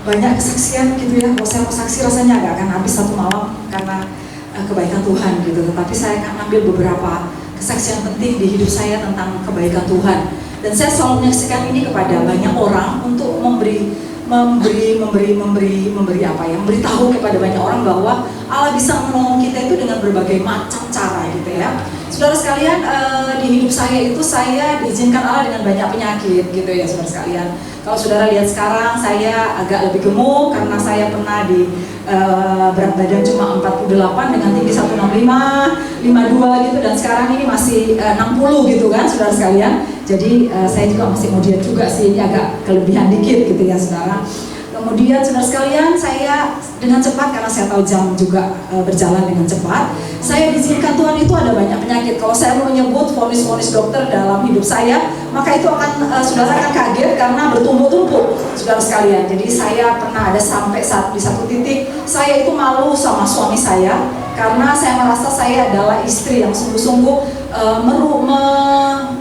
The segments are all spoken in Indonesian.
banyak kesaksian gitu ya. Kalau saya mau saksi rasanya nggak akan habis satu malam karena kebaikan Tuhan gitu. Tetapi saya akan ambil beberapa kesaksian penting di hidup saya tentang kebaikan Tuhan. Dan saya selalu menyaksikan ini kepada banyak orang untuk memberitahu kepada banyak orang bahwa Allah bisa menolong kita itu dengan berbagai macam cara gitu ya. Saudara sekalian, di hidup saya itu saya diizinkan Allah dengan banyak penyakit gitu ya saudara sekalian. Kalau saudara lihat sekarang saya agak lebih gemuk karena saya pernah di berat badan cuma 48 dengan tinggi 165, 52 gitu, dan sekarang ini masih 60 gitu kan saudara sekalian. Jadi saya juga masih mau diet juga sih, ini agak kelebihan dikit gitu ya saudara. Kemudian saudara sekalian, saya dengan cepat karena saya tahu jam juga berjalan dengan cepat. Saya diizinkan Tuhan itu ada banyak penyakit. Kalau saya mau menyebut vonis-vonis dokter dalam hidup saya, maka itu akan saudara akan kaget karena bertumpuk-tumpuk saudara sekalian. Jadi saya pernah ada sampai di satu titik saya itu malu sama suami saya karena saya merasa saya adalah istri yang sungguh-sungguh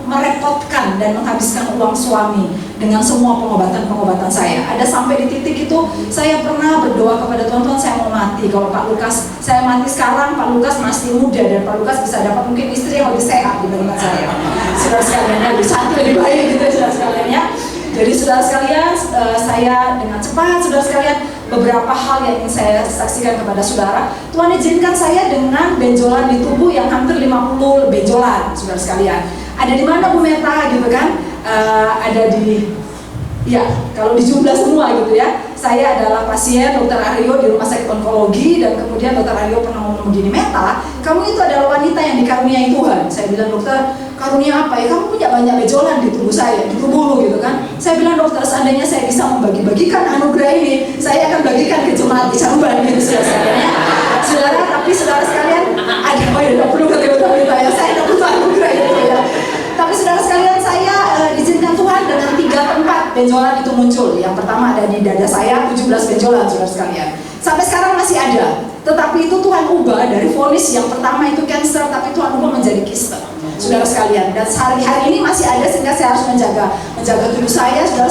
merepotkan dan menghabiskan uang suami dengan semua pengobatan saya. Ada sampai di titik itu saya pernah berdoa kepada Tuhan, Tuhan saya mau mati. Kalau Pak Lukas, saya mati sekarang, Pak Lukas masih muda dan Pak Lukas bisa dapat mungkin istri yang lebih sehat dibandingkan saya. Saudara sekalian, lebih cantik, lebih baik gitu saudara sekalian ya. Jadi saudara sekalian, saya dengan cepat saudara sekalian, beberapa hal yang ingin saya saksikan kepada saudara. Tuhan izinkan saya dengan benjolan di tubuh yang hampir 50 benjolan saudara sekalian. Ada di mana Bu Meta gitu kan? Ada di, ya kalau dijumlah semua gitu ya. Saya adalah pasien Dokter Aryo di Rumah Sakit Onkologi, dan kemudian Dokter Aryo pernah ngomong begini, Meta, kamu itu adalah wanita yang dikaruniai Tuhan. Saya bilang, dokter, karunia apa ya? Kamu punya banyak benjolan di tubuh saya, di tubuhmu gitu kan. Saya bilang, dokter, seandainya saya bisa membagi-bagikan anugerah ini, saya akan bagikan ke jemaat di Jamban gitu saudara sekalian. Saudara, tapi saudara sekalian, ada apa ya? Tidak perlu kata-kata ya, saya tidak butuh anugerah itu ya. Tapi saudara sekalian, saya diizinkan Tuhan dengan 3 tempat benjolan itu muncul. Yang pertama ada di dada saya, 17 benjolan saudara sekalian. Sampai sekarang masih ada. Tetapi itu Tuhan ubah dari vonis yang pertama itu cancer, tapi Tuhan ubah menjadi kista saudara sekalian. Dan hari ini masih ada, sehingga saya harus menjaga tubuh saya saudara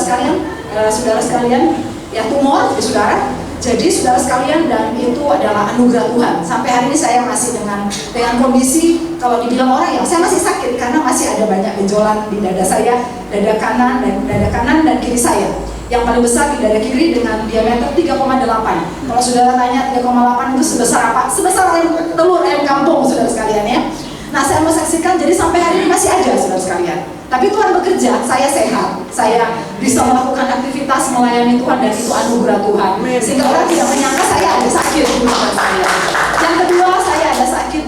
sekalian, ya tumor di saudara. Jadi saudara sekalian, dan itu adalah anugerah Tuhan. Sampai hari ini saya masih dengan kondisi, kalau dibilang orang ya, saya masih sakit karena masih ada banyak benjolan di dada saya, dada kanan dan kiri saya. Yang paling besar di dada kiri dengan diameter 3,8. Kalau saudara tanya 3,8 itu sebesar apa? Sebesar telur ayam kampung saudara sekalian ya. Nah, saya mau saksikan, jadi sampai hari ini masih ada saudara sekalian. Tapi Tuhan bekerja, saya sehat, saya bisa melakukan aktivitas melayani Tuhan, dan itu anugerah Tuhan. Sehingga orang tidak menyangka saya ada sakit saudara sekalian. Yang kedua, saya ada sakit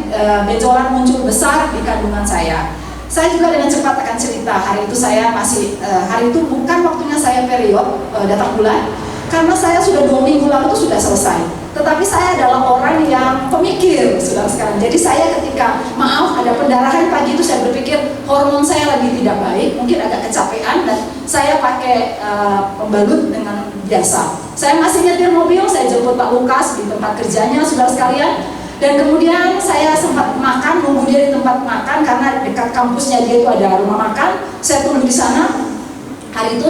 benjolan muncul besar di kandungan saya. Saya juga dengan cepat akan cerita. Hari itu saya masih, hari itu bukan waktunya saya period datang bulan, karena saya sudah 2 minggu lalu itu sudah selesai. Tetapi saya adalah orang yang pemikir saudara sekalian. Jadi saya ketika ada pendarahan pagi itu, saya berpikir hormon saya lagi tidak baik, mungkin agak kecapean, dan saya pakai pembalut dengan biasa. Saya masih nyetir mobil, saya jemput Pak Lukas di tempat kerjanya saudara sekalian. Dan kemudian saya sempat makan, nunggu dia di tempat makan karena dekat kampusnya dia itu ada rumah makan. Saya tunggu di sana. Hari itu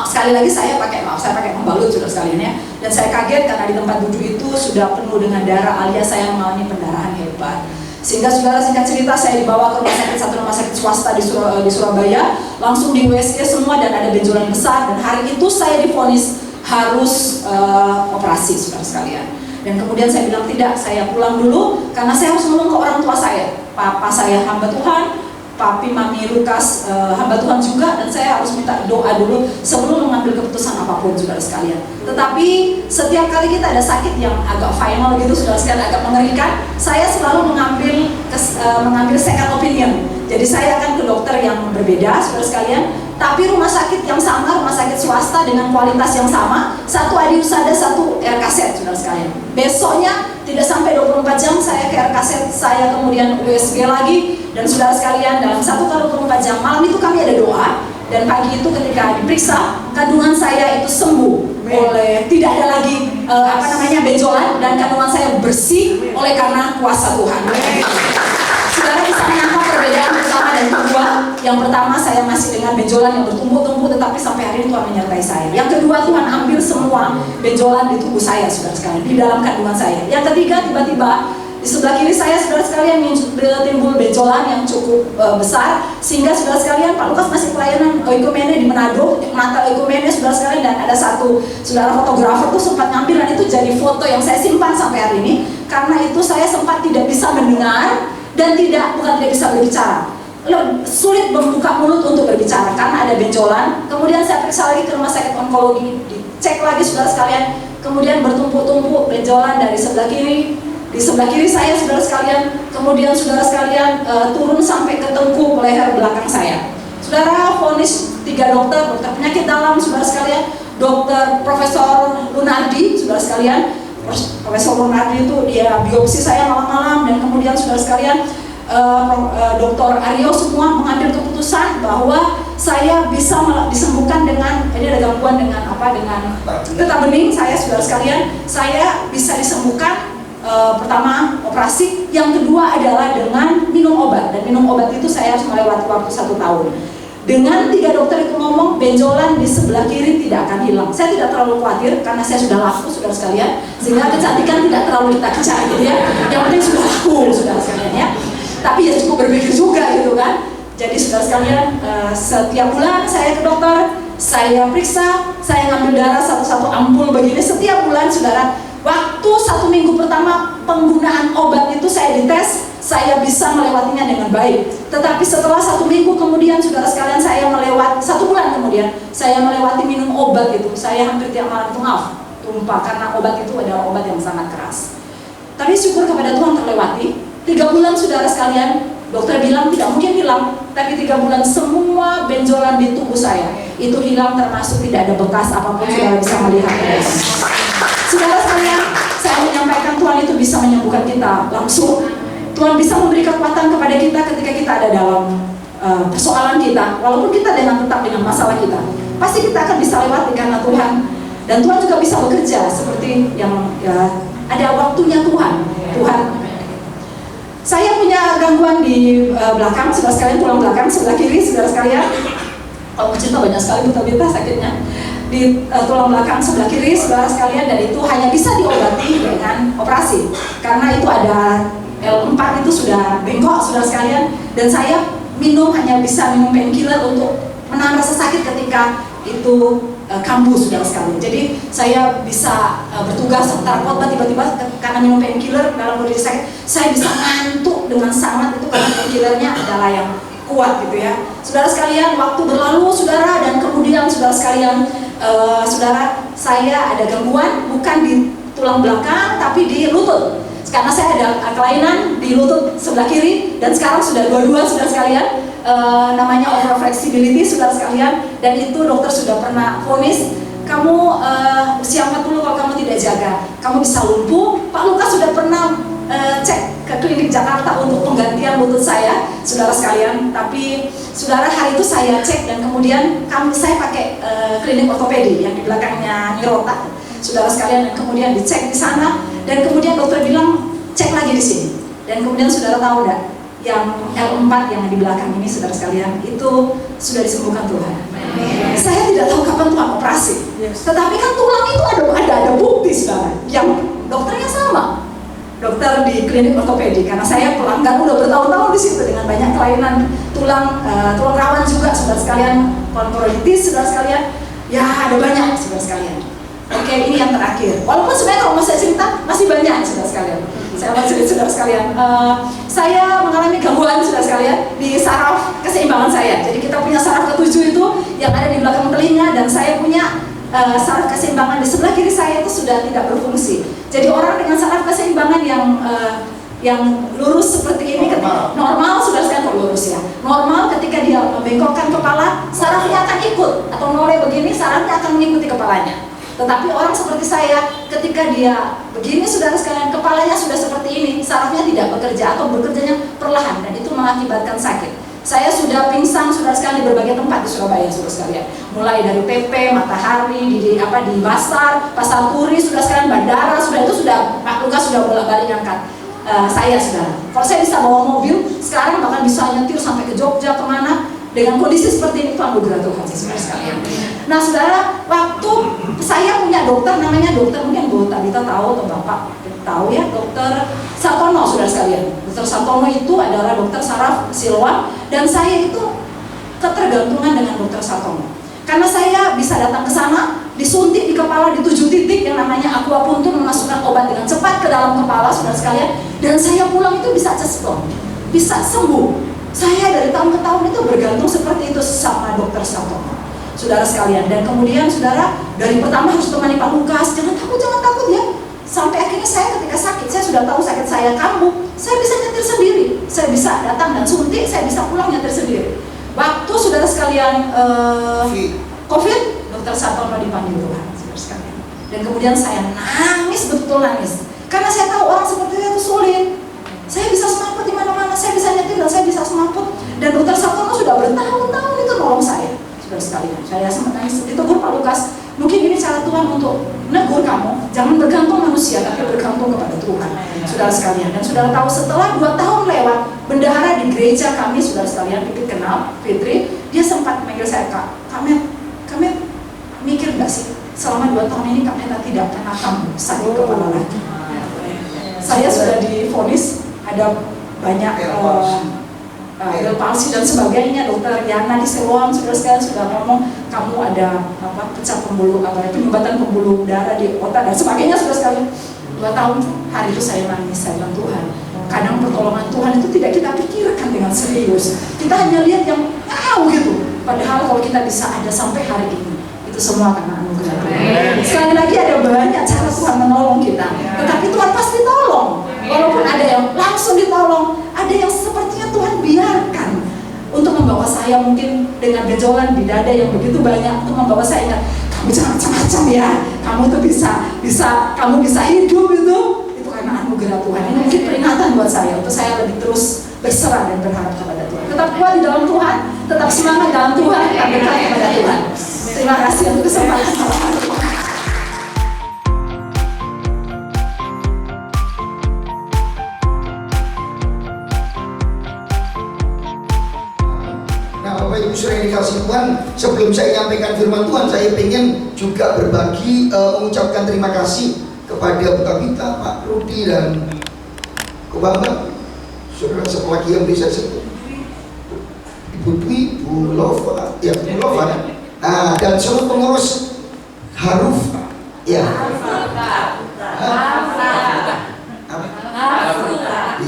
sekali lagi saya pakai pembalut saudara sekalian ya. Dan saya kaget karena di tempat duduk itu sudah penuh dengan darah, alias saya mengalami pendarahan hebat. Sehingga saudara, singkat cerita, saya dibawa ke satu rumah sakit swasta di Surabaya, langsung di USG semua, dan ada benjolan besar. Dan hari itu saya divonis harus operasi saudara sekalian. Dan kemudian saya bilang tidak, saya pulang dulu karena saya harus ngomong ke orang tua saya. Papa saya hamba Tuhan, papi mami Lukas hamba Tuhan juga, dan saya harus minta doa dulu sebelum mengambil keputusan apapun saudara sekalian. Tetapi setiap kali kita ada sakit yang agak final gitu saudara sekalian, agak mengerikan, saya selalu mengambil second opinion. Jadi saya akan ke dokter yang berbeda saudara sekalian, tapi rumah sakit yang sama, rumah sakit swasta dengan kualitas yang sama, satu adiusada, satu RKZ saudara sekalian. Besoknya tidak sampai 24 jam saya ke RKZ, saya kemudian USG lagi, dan saudara sekalian dalam 1x24 jam. Malam itu kami ada doa, dan pagi itu ketika diperiksa, kandungan saya itu sembuh oleh tidak ada lagi benjolan, dan kandungan saya bersih oleh karena kuasa Tuhan. Saudara bisa menangkap perbedaan pertama yang kedua, yang pertama saya masih dengan benjolan yang bertumpuk-tumpuk, tetapi sampai hari ini Tuhan menyertai saya. Yang kedua, Tuhan ambil semua benjolan di tubuh saya, saudara sekalian, di dalam kandungan saya. Yang ketiga, tiba-tiba di sebelah kiri saya, saudara sekalian, timbul benjolan yang cukup besar, sehingga saudara sekalian, Pak Lukas masih pelayanan oikumene di Manado, Natal oikumene, saudara sekalian, dan ada satu saudara fotografer tuh sempat ngambil, dan itu jadi foto yang saya simpan sampai hari ini, karena itu saya sempat tidak bisa mendengar dan bukan tidak bisa berbicara. Sulit membuka mulut untuk berbicara karena ada benjolan. Kemudian saya periksa lagi ke rumah sakit onkologi, dicek lagi saudara sekalian, kemudian bertumpuk-tumpuk benjolan dari sebelah kiri. Di sebelah kiri saya, saudara sekalian, kemudian saudara sekalian turun sampai ke tengkuk leher belakang saya. Saudara, vonis 3 dokter penyakit dalam, saudara sekalian, dokter Profesor Lunardi, saudara sekalian. Profesor Lunardi itu dia biopsi saya malam-malam, dan kemudian saudara sekalian, Dr. Aryo semua mengambil keputusan bahwa saya bisa disembuhkan dengan, ini ada gangguan dengan getah bening saya, saudara sekalian, saya bisa disembuhkan. Pertama operasi, yang kedua adalah dengan minum obat, dan minum obat itu saya harus melewati waktu 1 tahun. Dengan 3 dokter itu ngomong benjolan di sebelah kiri tidak akan hilang. Saya tidak terlalu khawatir karena saya sudah laku, saudara sekalian, sehingga kecantikan tidak terlalu kita kejar gitu ya. Yang penting sudah laku, saudara sekalian ya. Tapi ya cukup berpikir juga gitu kan. Jadi saudara sekalian, setiap bulan saya ke dokter, saya periksa, saya ngambil darah satu-satu ampul begini setiap bulan, saudara. Waktu 1 minggu pertama penggunaan obat itu saya dites, saya bisa melewatinya dengan baik. Tetapi setelah 1 minggu kemudian, saudara sekalian, saya melewati 1 bulan kemudian, saya melewati minum obat itu, saya hampir tiap malam itu tumpah karena obat itu adalah obat yang sangat keras. Tapi syukur kepada Tuhan terlewati. 3 bulan, saudara sekalian, dokter bilang tidak mungkin hilang, tapi 3 bulan semua benjolan di tubuh saya itu hilang, termasuk tidak ada bekas apapun, saudara bisa melihat. Saudara sekalian, saya menyampaikan Tuhan itu bisa menyembuhkan kita langsung. Tuhan bisa memberi kekuatan kepada kita ketika kita ada dalam persoalan kita, walaupun kita tetap dengan masalah kita, pasti kita akan bisa lewati karena Tuhan. Dan Tuhan juga bisa bekerja seperti yang ada waktunya Tuhan. Saya punya gangguan di belakang, saudara sekalian, tulang belakang sebelah kiri, saudara sekalian. Kalau cerita banyak sekali buta-buta sakitnya di tulang belakang sebelah kiri, saudara sekalian, dan itu hanya bisa diobati dengan operasi karena itu ada L4 itu sudah bengkok, saudara sekalian, dan saya hanya bisa minum painkiller untuk menahan rasa sakit ketika itu kambuh, saudara sekalian. Jadi saya bisa bertugas sementara khotbah, tiba-tiba karena minum painkiller dalam kondisi sakit, saya bisa ngantuk dengan sangat, itu karena painkillernya adalah yang kuat gitu ya. Saudara sekalian, waktu berlalu, saudara, dan kemudian saudara sekalian, saudara, saya ada gangguan bukan di tulang belakang tapi di lutut, karena saya ada kelainan di lutut sebelah kiri, dan sekarang sudah dua-dua, saudara sekalian, namanya overflexibility, saudara sekalian, dan itu dokter sudah pernah vonis, kamu usia 40 kalau kamu tidak jaga, kamu bisa lumpuh. Pak Lukas sudah pernah cek ke klinik Jakarta untuk penggantian lutut saya, saudara sekalian, tapi saudara, hari itu saya cek, dan kemudian saya pakai klinik ortopedi yang di belakangnya Nirota, saudara sekalian, dan kemudian dicek di sana, dan kemudian dokter bilang cek lagi di sini, dan kemudian saudara tahu enggak, yang L4 yang di belakang ini, saudara sekalian, itu sudah disembuhkan Tuhan. Saya tidak tahu kapan Tuhan operasi, tetapi kan tulang itu ada bukti, saudara, yang dokternya sama, dokter di klinik ortopedi, karena saya pelanggan udah bertahun-tahun di situ dengan banyak kelainan tulang rawan juga, saudara sekalian, kontrolitis, saudara sekalian, ya ada banyak, saudara sekalian. Oke, ini yang terakhir. Walaupun sebenarnya kalau mau saya cerita masih banyak, saudara sekalian. Saya mau cerita, saudara sekalian. Saya mengalami gangguan, saudara sekalian, di saraf keseimbangan saya. Jadi kita punya saraf ke-7 itu yang ada di belakang telinga, dan saya punya saraf keseimbangan di sebelah kiri saya itu sudah tidak berfungsi. Jadi orang dengan saraf keseimbangan yang lurus seperti ini, ketika normal, saudara sekalian, lurus ya. Normal ketika dia membengkokkan kepala, sarafnya akan ikut, atau noleh begini, sarafnya akan mengikuti kepalanya. Tetapi orang seperti saya, ketika dia begini, saudara sekalian, kepalanya sudah seperti ini, sarafnya tidak bekerja atau bekerjanya perlahan, dan itu mengakibatkan sakit. Saya sudah pingsan, saudara sekalian, di berbagai tempat di Surabaya, saudara sekalian. Mulai dari PP, Matahari, di Pasar Turi, saudara sekalian, bandara, sudah Pak Lukas sudah bolak-balik angkat. saya, saudara. Kalau saya bisa bawa mobil, sekarang bahkan bisa nyetir sampai ke Jogja, kemana, dengan kondisi seperti ini, itu anugerah Tuhan, saudara sekalian. Nah, saudara, waktu saya punya dokter, namanya dokter, mungkin Bu Tabita tahu atau Bapak tahu ya, dokter Sartono, saudara sekalian. Dokter Sartono itu adalah dokter saraf Siloam, dan saya itu ketergantungan dengan dokter Sartono. Karena saya bisa datang ke sana, disuntik di kepala di 7 titik yang namanya akupuntur, memasukkan obat dengan cepat ke dalam kepala, saudara sekalian, dan saya pulang itu bisa cesplong, bisa sembuh. Saya dari tahun ke tahun itu bergantung seperti itu sama dokter Sartono, saudara sekalian. Dan kemudian saudara, dari pertama harus temani Pak Lukas, jangan takut ya. Sampai akhirnya saya ketika sakit, saya sudah tahu sakit saya kambuh, saya bisa nyetir sendiri, saya bisa datang dan suntik, saya bisa pulang nyetir sendiri. Waktu saudara sekalian COVID, dokter Sartono dipanggil Tuhan, saudara sekalian. Dan kemudian saya nangis, betul nangis, karena saya tahu orang seperti itu sulit. Saya bisa semaput di mana-mana, saya bisa nyetir dan saya bisa semaput. Dan dokter Sartono sudah bertahun-tahun itu nolong saya, saudara sekalian. Saya sempat nangis, ditegur Pak Lukas, mungkin ini cara Tuhan untuk negur kamu, jangan bergantung manusia, tapi bergantung kepada Tuhan, saudara sekalian. Dan saudara tahu, setelah 2 tahun lewat, bendahara di gereja kami, saudara sekalian, Pipit kenal, Fitri, dia sempat memanggil saya, Kak Met, mikir gak sih, selama 2 tahun ini Kak Meta tidak pernah kambuh sakit kepala lagi. Saya sudah divonis ada banyak Bel palsi dan sebagainya. Dokter Yana di Siloam, saudara sekalian, sudah ngomong kamu ada pecah pembuluh, penyumbatan pembuluh darah di otak dan sebagainya, saudara sekalian. 2 tahun hari itu saya nangis, saya bilang Tuhan, kadang pertolongan Tuhan itu tidak kita pikirkan dengan serius. Kita hanya lihat yang gitu. Padahal kalau kita bisa ada sampai hari ini, itu semua karena anugerah Tuhan. Sekali lagi, ada banyak cara Tuhan menolong kita, tetapi Tuhan pasti tolong. Walaupun ada yang langsung ditolong, ada yang sepertinya Tuhan biarkan untuk membawa saya mungkin dengan benjolan di dada yang begitu banyak, untuk membawa saya ingat, kamu jangan macam-macam ya, kamu tuh kamu bisa hidup itu karena anugerah Tuhan. Ini mungkin peringatan buat saya untuk saya lebih terus berserah dan berharap kepada Tuhan. Tetap kuat di dalam Tuhan, tetap semangat dalam Tuhan, tetap dekat kepada Tuhan. Terima kasih untuk kesempatan. Ibu sudah dikasih Tuhan, sebelum saya nyampaikan firman Tuhan, saya ingin juga berbagi, mengucapkan terima kasih kepada Bu Tabita, Pak Rudi, dan Ko Bambang, saudara satu lagi yang bisa sebut, Ibu Dwi, Bu Lova, ya Bu Lova, dan seluruh pengurus Haruf, ya,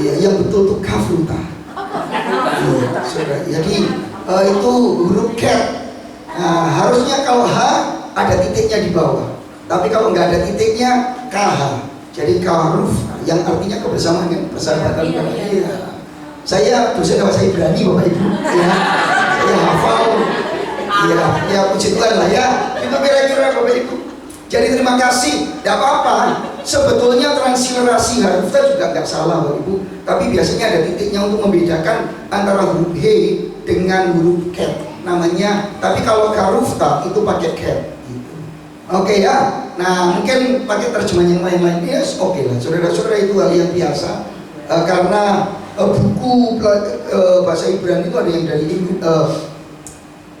iya, yang betul tuh Kafruta, iya, saudara. Jadi itu huruf cat. Harusnya kalau H ada titiknya di bawah, tapi kalau nggak ada titiknya KH, jadi Kaharuf, yang artinya kebersamaan yang persahabatan. Iya. Saya dosen bahasa Ibrani, Bapak Ibu, ya, saya hafal, ya puji Tuhan lah ya, itu kira-kira Bapak Ibu. Jadi terima kasih, tidak apa-apa. Sebetulnya transliterasi harufnya juga nggak salah Bapak Ibu, tapi biasanya ada titiknya untuk membedakan antara huruf H dengan huruf cat namanya. Tapi kalau karufta itu pakai cat gitu. Oke ya. Nah mungkin pakai terjemahan yang lain-lain, yes, oke lah saudara-saudara, itu hal yang biasa. Karena buku bahasa Ibrani itu ada yang dari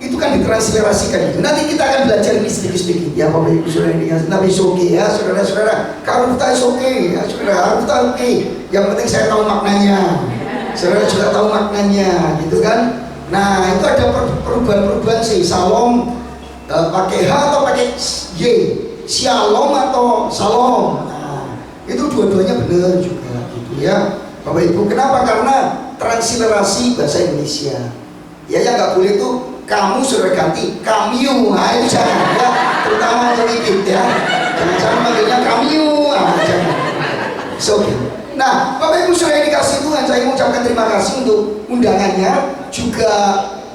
itu kan ditransliterasikan itu. Nanti kita akan belajar ini sedikit-sedikit ya Bapak Ibu saudara ini. Tapi oke ya saudara-saudara, karufta is oke ya saudara, karufta oke. Yang penting saya tahu maknanya, saudara juga tahu maknanya gitu kan. Nah itu ada perubahan-perubahan sih. Salom pakai H atau pakai Y, Shalom atau Salom. Nah, itu dua-duanya benar juga gitu ya Bapak Ibu. Kenapa? Karena transliterasi bahasa Indonesia. Ya yang nggak boleh itu kamu sudah ganti kamiu, nah itu jangan ya, terutama sedikit ya. Jangan manggilnya kamiu, jangan. So, nah Bapak Ibu sudah dikasih Tuhan, saya mengucapkan terima kasih untuk undangannya, juga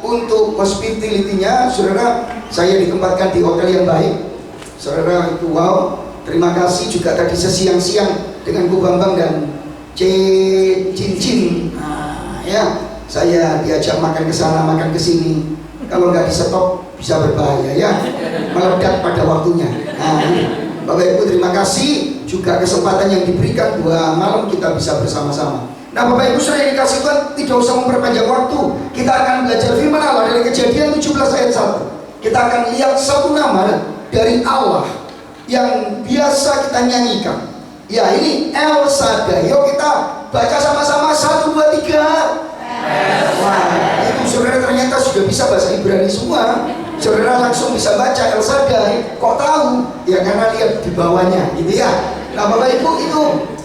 untuk hospitality-nya, saudara. Saya ditempatkan di hotel yang baik, saudara, itu wow. Terima kasih juga tadi sesiang-siang dengan Ko Bambang dan Cincin. Nah, ya, saya diajak makan ke sana, makan ke sini. Kalau nggak di stop bisa berbahaya ya, meledak pada waktunya. Nah, Bapak Ibu terima kasih. juga kesempatan yang diberikan dua malam kita bisa bersama-sama. Nah Bapak Ibu saudara yang dikasih Tuhan, tidak usah memperpanjang waktu. Kita akan belajar firman Allah dari Kejadian 17 ayat 1. Kita akan lihat satu nama dari Allah yang biasa kita nyanyikan. Ya, ini El Shaddai. Yuk kita baca sama-sama 1, 2, 3. Wah, itu saudara ternyata sudah bisa bahasa Ibrani semua. Saudara langsung bisa baca El Shaddai. Kok tahu? Ya karena lihat di bawahnya, gitu ya. Nah Bapak Ibu, itu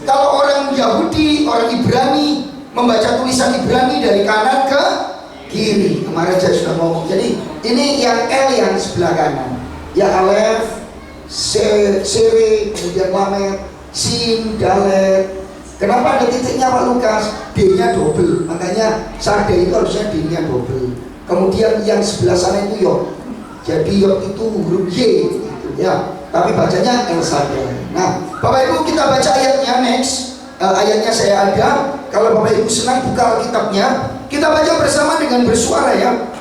kalau orang Yahudi, orang Ibrani membaca tulisan Ibrani dari kanan ke kiri. Kemarin saya sudah ngomong. Jadi ini yang L yang sebelah kanan. Ya Alef, Sere, kemudian Lamet, Sin, Dalet. Kenapa ada titiknya Pak Lukas? D-nya double, makanya Shaddai itu harusnya D-nya double. Kemudian yang sebelah sana itu Yod. Jadi Yod itu huruf Y gitu, ya. Tapi bacanya El Shaddai. Nah, Bapak Ibu kita baca ayatnya next. Ayatnya saya ada. Kalau Bapak Ibu senang buka Alkitabnya, kita baca bersama dengan bersuara ya.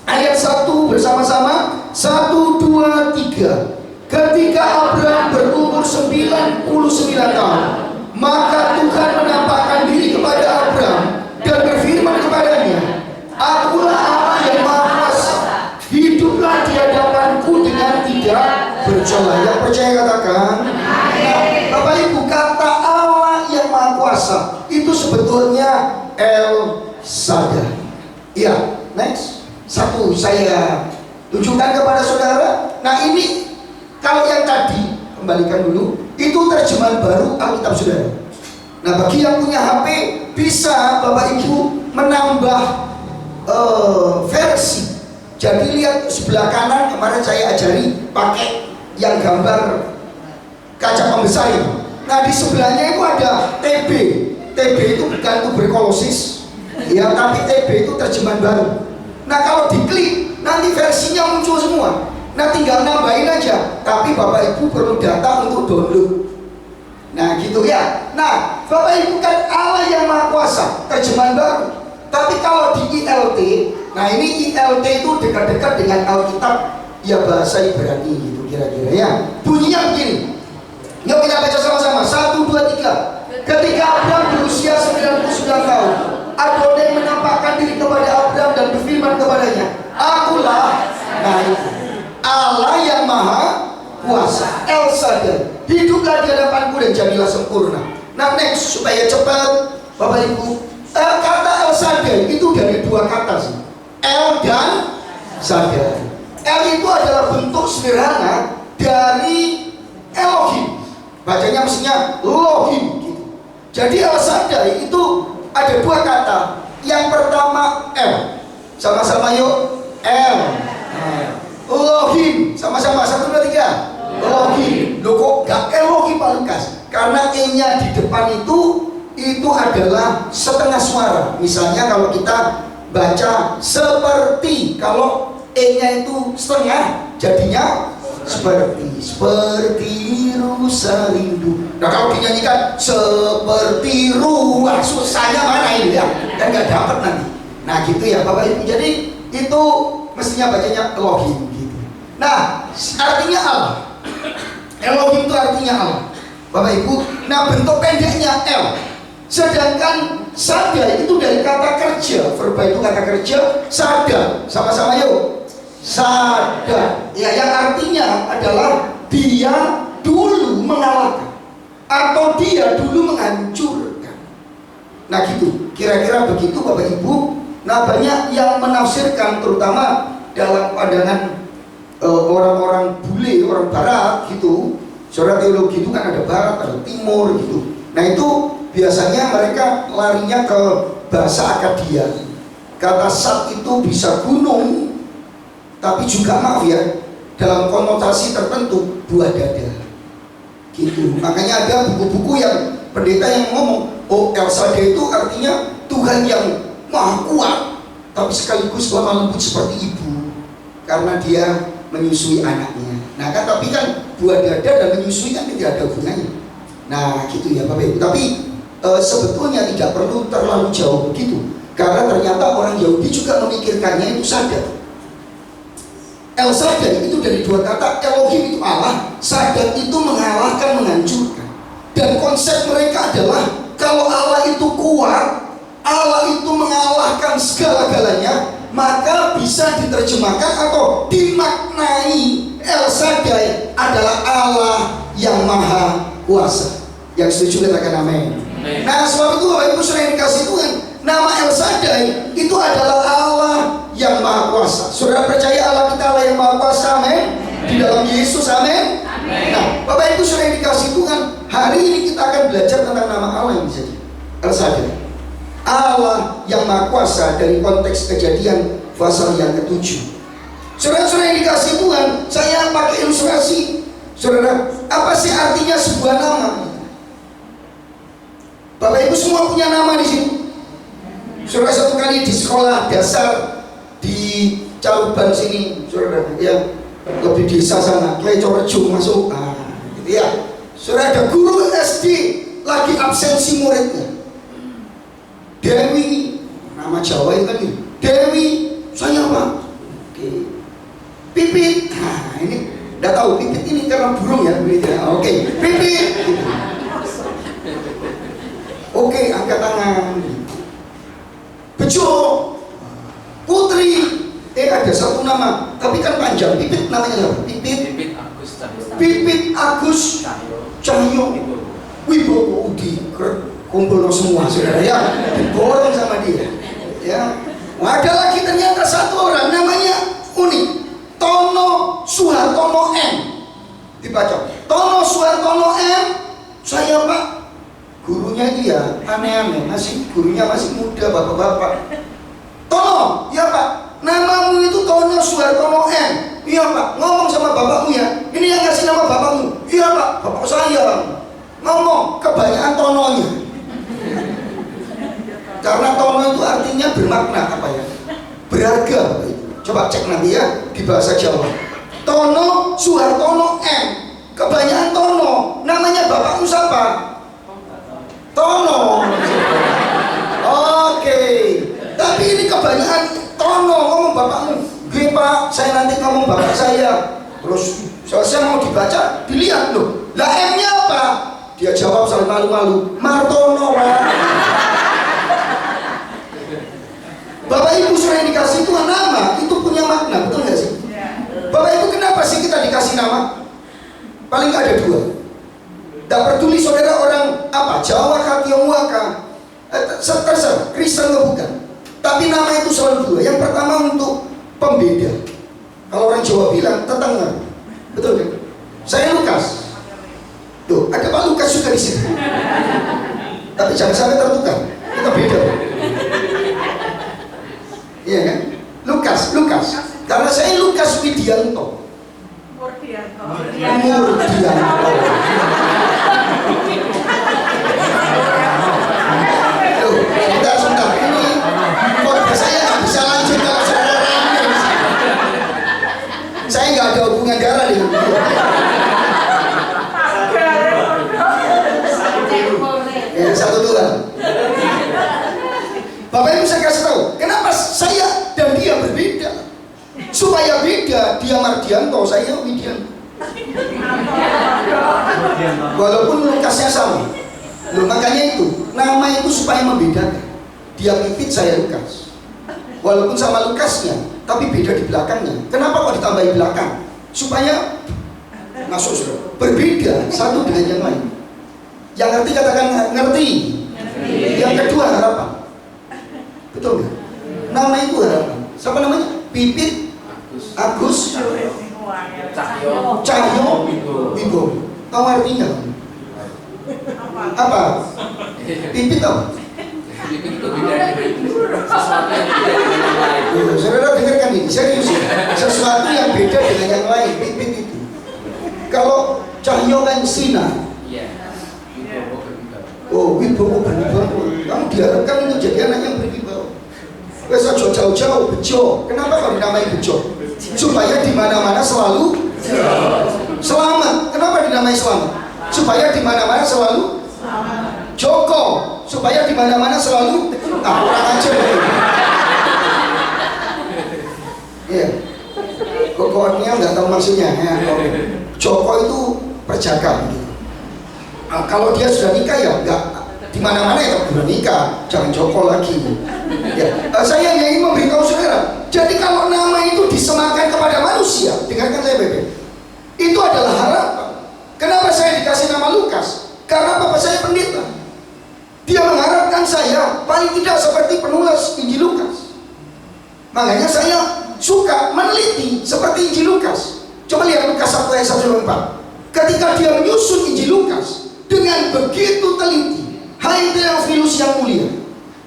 Ayat 1 bersama-sama. 1, 2, 3. Ketika Abraham berumur 99 tahun, maka Tuhan menampakkan diri kepada Abraham dan berfirman kepadanya, Akulah Allah yang Maha Kuasa, hiduplah di hadapanku dengan tidak bercela. Yang percaya katakan. Nah, Bapak Ibu, kata Allah yang Maha Kuasa itu sebetulnya El Shaddai. Ya, next. Satu saya tunjukkan kepada saudara. Nah ini kalau yang tadi, kembalikan dulu, itu terjemahan baru Alkitab saudara. Nah bagi yang punya HP, bisa Bapak Ibu menambah versi. Jadi lihat sebelah kanan, kemarin saya ajari pakai yang gambar kaca pembesar itu. Nah di sebelahnya itu ada TB. TB itu bukan tuberkulosis, ya, tapi TB itu terjemahan baru. Nah kalau diklik, nanti versinya muncul semua. Nah tinggal nambahin aja, tapi Bapak Ibu perlu data untuk download. Nah gitu ya. Nah Bapak Ibu kan Allah yang Maha Kuasa, terjemahan baru. Tapi kalau di ILT, nah ini ILT itu dekat-dekat dengan Alkitab, ya bahasa Ibrani gitu kira-kira ya. Bunyinya begini. Yuk kita baca sama-sama. 1, 2, 3. Ketika Abraham berusia 99 tahun, Adonai menampakkan diri kepada Abraham dan berfirman kepadanya, Akulah, nah itu Allah yang Maha Kuasa, El Shaddai, hiduplah di hadapanku dan jadilah sempurna. Nah next, supaya cepat Bapak Ibu, kata El Shaddai itu dari dua kata sih, El dan Shaddai. El itu adalah bentuk sederhana dari Elohim, bacanya mestinya Elohim gitu. Jadi El Shaddai itu ada dua kata. Yang pertama El, sama-sama yuk, El. Elohim, sama-sama 1, 2, 3. Elohim. Loh kok gak Elohim Pak Lukas? Karena E-nya di depan itu adalah setengah suara. Misalnya kalau kita baca seperti, kalau E-nya itu setengah, jadinya seperti rusa rindu. Nah kalau dinyanyikan seperti ruah, susahnya mana ini ya? Kan gak dapet nanti. Nah gitu ya Bapak Ibu. Jadi itu mestinya bacanya Elohim gitu. Nah artinya Allah. Elohim itu artinya Allah Bapak Ibu. Nah bentuk pendeknya El. Sedangkan Shaddai itu dari kata kerja. Verba itu kata kerja. Sada, sama-sama yuk, Sada, ya, yang artinya adalah dia dulu mengalahkan atau dia dulu menghancurkan. Nah gitu, kira-kira begitu Bapak Ibu. Nah banyak yang menafsirkan, terutama dalam pandangan orang-orang bule, orang barat gitu. Saudara teologi itu kan ada barat, ada timur gitu. Nah itu biasanya mereka larinya ke bahasa Akadia. Kata Sat itu bisa gunung, tapi juga maaf ya, dalam konotasi tertentu buah dada gitu. Makanya ada buku-buku yang pendeta yang ngomong, oh El Shaddai itu artinya Tuhan yang Maha Kuat, tapi sekaligus lemah lembut seperti ibu, karena dia menyusui anaknya. Nah kan tapi kan buah dada dan menyusui kan tidak ada gunanya. Nah gitu ya Bapak Ibu. Tapi sebetulnya tidak perlu terlalu jauh begitu, karena ternyata orang Yahudi juga memikirkannya itu Shaddai. El Shaddai itu dari dua kata, Elohim itu Allah, Shaddai itu mengalahkan, menghancurkan. Dan konsep mereka adalah kalau Allah itu kuat, Allah itu mengalahkan segala-galanya, maka bisa diterjemahkan atau dimaknai El Shaddai adalah Allah yang maha kuasa. Yang setuju katakan amin. Nah, sebab itu Bapak Ibu sudah dikasih Tuhan, nama El Shaddai itu adalah Allah yang maha kuasa. Saudara percaya Allah kita Allah yang maha kuasa, amin? Di dalam Yesus, amin? Nah, Bapak Ibu sudah dikasih Tuhan, hari ini kita akan belajar tentang nama Allah yang bisa El Shaddai, Allah yang maha kuasa, dari konteks Kejadian pasal yang ke-7. Saudara-saudara yang dikasih Tuhan, saya pakai ilustrasi. Saudara, apa sih artinya sebuah nama? Bapak Ibu semua punya nama di sini. Saudara, satu kali di sekolah dasar di Caruban sini, saudara, ya lebih desa sana, Klecorejo masuk, gitu ya. Saudara, ada guru SD lagi absensi muridnya. Dewi, nama Jawa itu kan ini. Dewi, saya Pak. Oke. Pipit, nah ini udah tahu Pipit ini karena burung ya, oke. Pipit. Oke, angkat tangan. Bejo, Putri. Ada satu nama, tapi kan panjang. Pipit namanya siapa? Pipit Agus Cahyo Wibowo. Kumpul semua saudara ya, diborong sama dia. Ya, ada lagi ternyata satu orang namanya unik, Tono Suhartono M. Dibaca, Tono Suhartono M. Saya Pak, gurunya dia aneh-aneh, gurunya masih muda, bapak-bapak. Tono, ya Pak, namamu itu Tono Suhartono M. Iya Pak, ngomong sama bapakmu ya. Ini yang ngasih nama bapakmu. Iya Pak, bapak saya. Ngomong, kebanyakan tononya. Karena tono itu artinya bermakna apa ya? Berharga. Coba cek nanti ya di bahasa Jawa. Tono Suhartono M. Kebanyakan tono. Namanya bapakmu siapa? Tono. Oke. Tapi ini kebanyakan tono, ngomong bapakmu. Gue Pak, saya nanti ngomong bapak saya. Terus selesai mau dibaca, dilihat loh. Lah M-nya apa? Dia jawab sambil malu-malu, Martono. Bapak Ibu sudah dikasih Tuhan nama, itu punya makna, betul nggak sih? Bapak Ibu, kenapa sih kita dikasih nama? Paling nggak ada dua. Tak peduli saudara orang apa, Jawa kah, Tionghoa kah, terserah, Kristen atau bukan. Tapi nama itu selalu dua. Yang pertama untuk pembeda. Kalau orang Jawa bilang tetangga, betul kan? Saya Lukas. Tuh, ada Pak Lukas juga di sini. Tapi jangan sampai tertukar, kita beda. Iya kan? Lukas. Karena saya Lukas Widianto. Murdianto. Tuh, sebentar. Ini podcast saya nggak bisa lanjut kalau saudara rame. Saya nggak ada hubungan darah dengan dia. Ya, satu Tuhan. Bapak Ibu saya kasih tahu, kenapa saya dan dia berbeda? Supaya beda, dia Mardianto, saya Widianto. Walaupun Lukasnya sama. Loh, makanya itu, nama itu supaya membedakan. Dia Pipit, saya Lukas. Walaupun sama Lukasnya, tapi beda di belakangnya. Kenapa kok ditambahi belakang? Supaya masuk sudah berbeda satu dengan yang lain. Yang ngerti katakan ngerti. Yang kedua harapan. Betul nggak? Nama itu harapan. Siapa namanya? Pipit Agus Cahyo Wibowo. Tahu artinya? Apa? Pipit tahu? Saudara dengarkan ini, serius. Sesuatu yang beda dengan yang lain. Pipit itu. Kalau Cahyo kan sinar. Oh, Wibowo berwibawa. Kamu diharapkan untuk jadi anak yang berwibawa. Wes aja jauh-jauh bejo. Kenapa kau dinamai bejo? Supaya di mana-mana selalu selamat. Kenapa dinamai selamat? Supaya di mana-mana selalu Joko. Supaya di mana-mana selalu kurang aja. Iya. Kokonya nggak tahu maksudnya. Ya. Joko itu perjaga. Kalau dia sudah nikah ya enggak, di mana-mana ya sudah nikah, jangan Joko lagi. Ya, saya ingin memberitahu saudara. Jadi kalau nama itu disematkan kepada manusia, dengarkan saya baik-baik, itu adalah harapan. Kenapa saya dikasih nama Lukas? Karena bapak saya pendeta. Dia mengharapkan saya paling tidak seperti penulis Injil Lukas. Makanya saya suka meneliti seperti Injil Lukas. Coba lihat Lukas 1 ayat 1-4. Ketika dia menyusun Injil Lukas dengan begitu teliti, hai Theophilus yang mulia,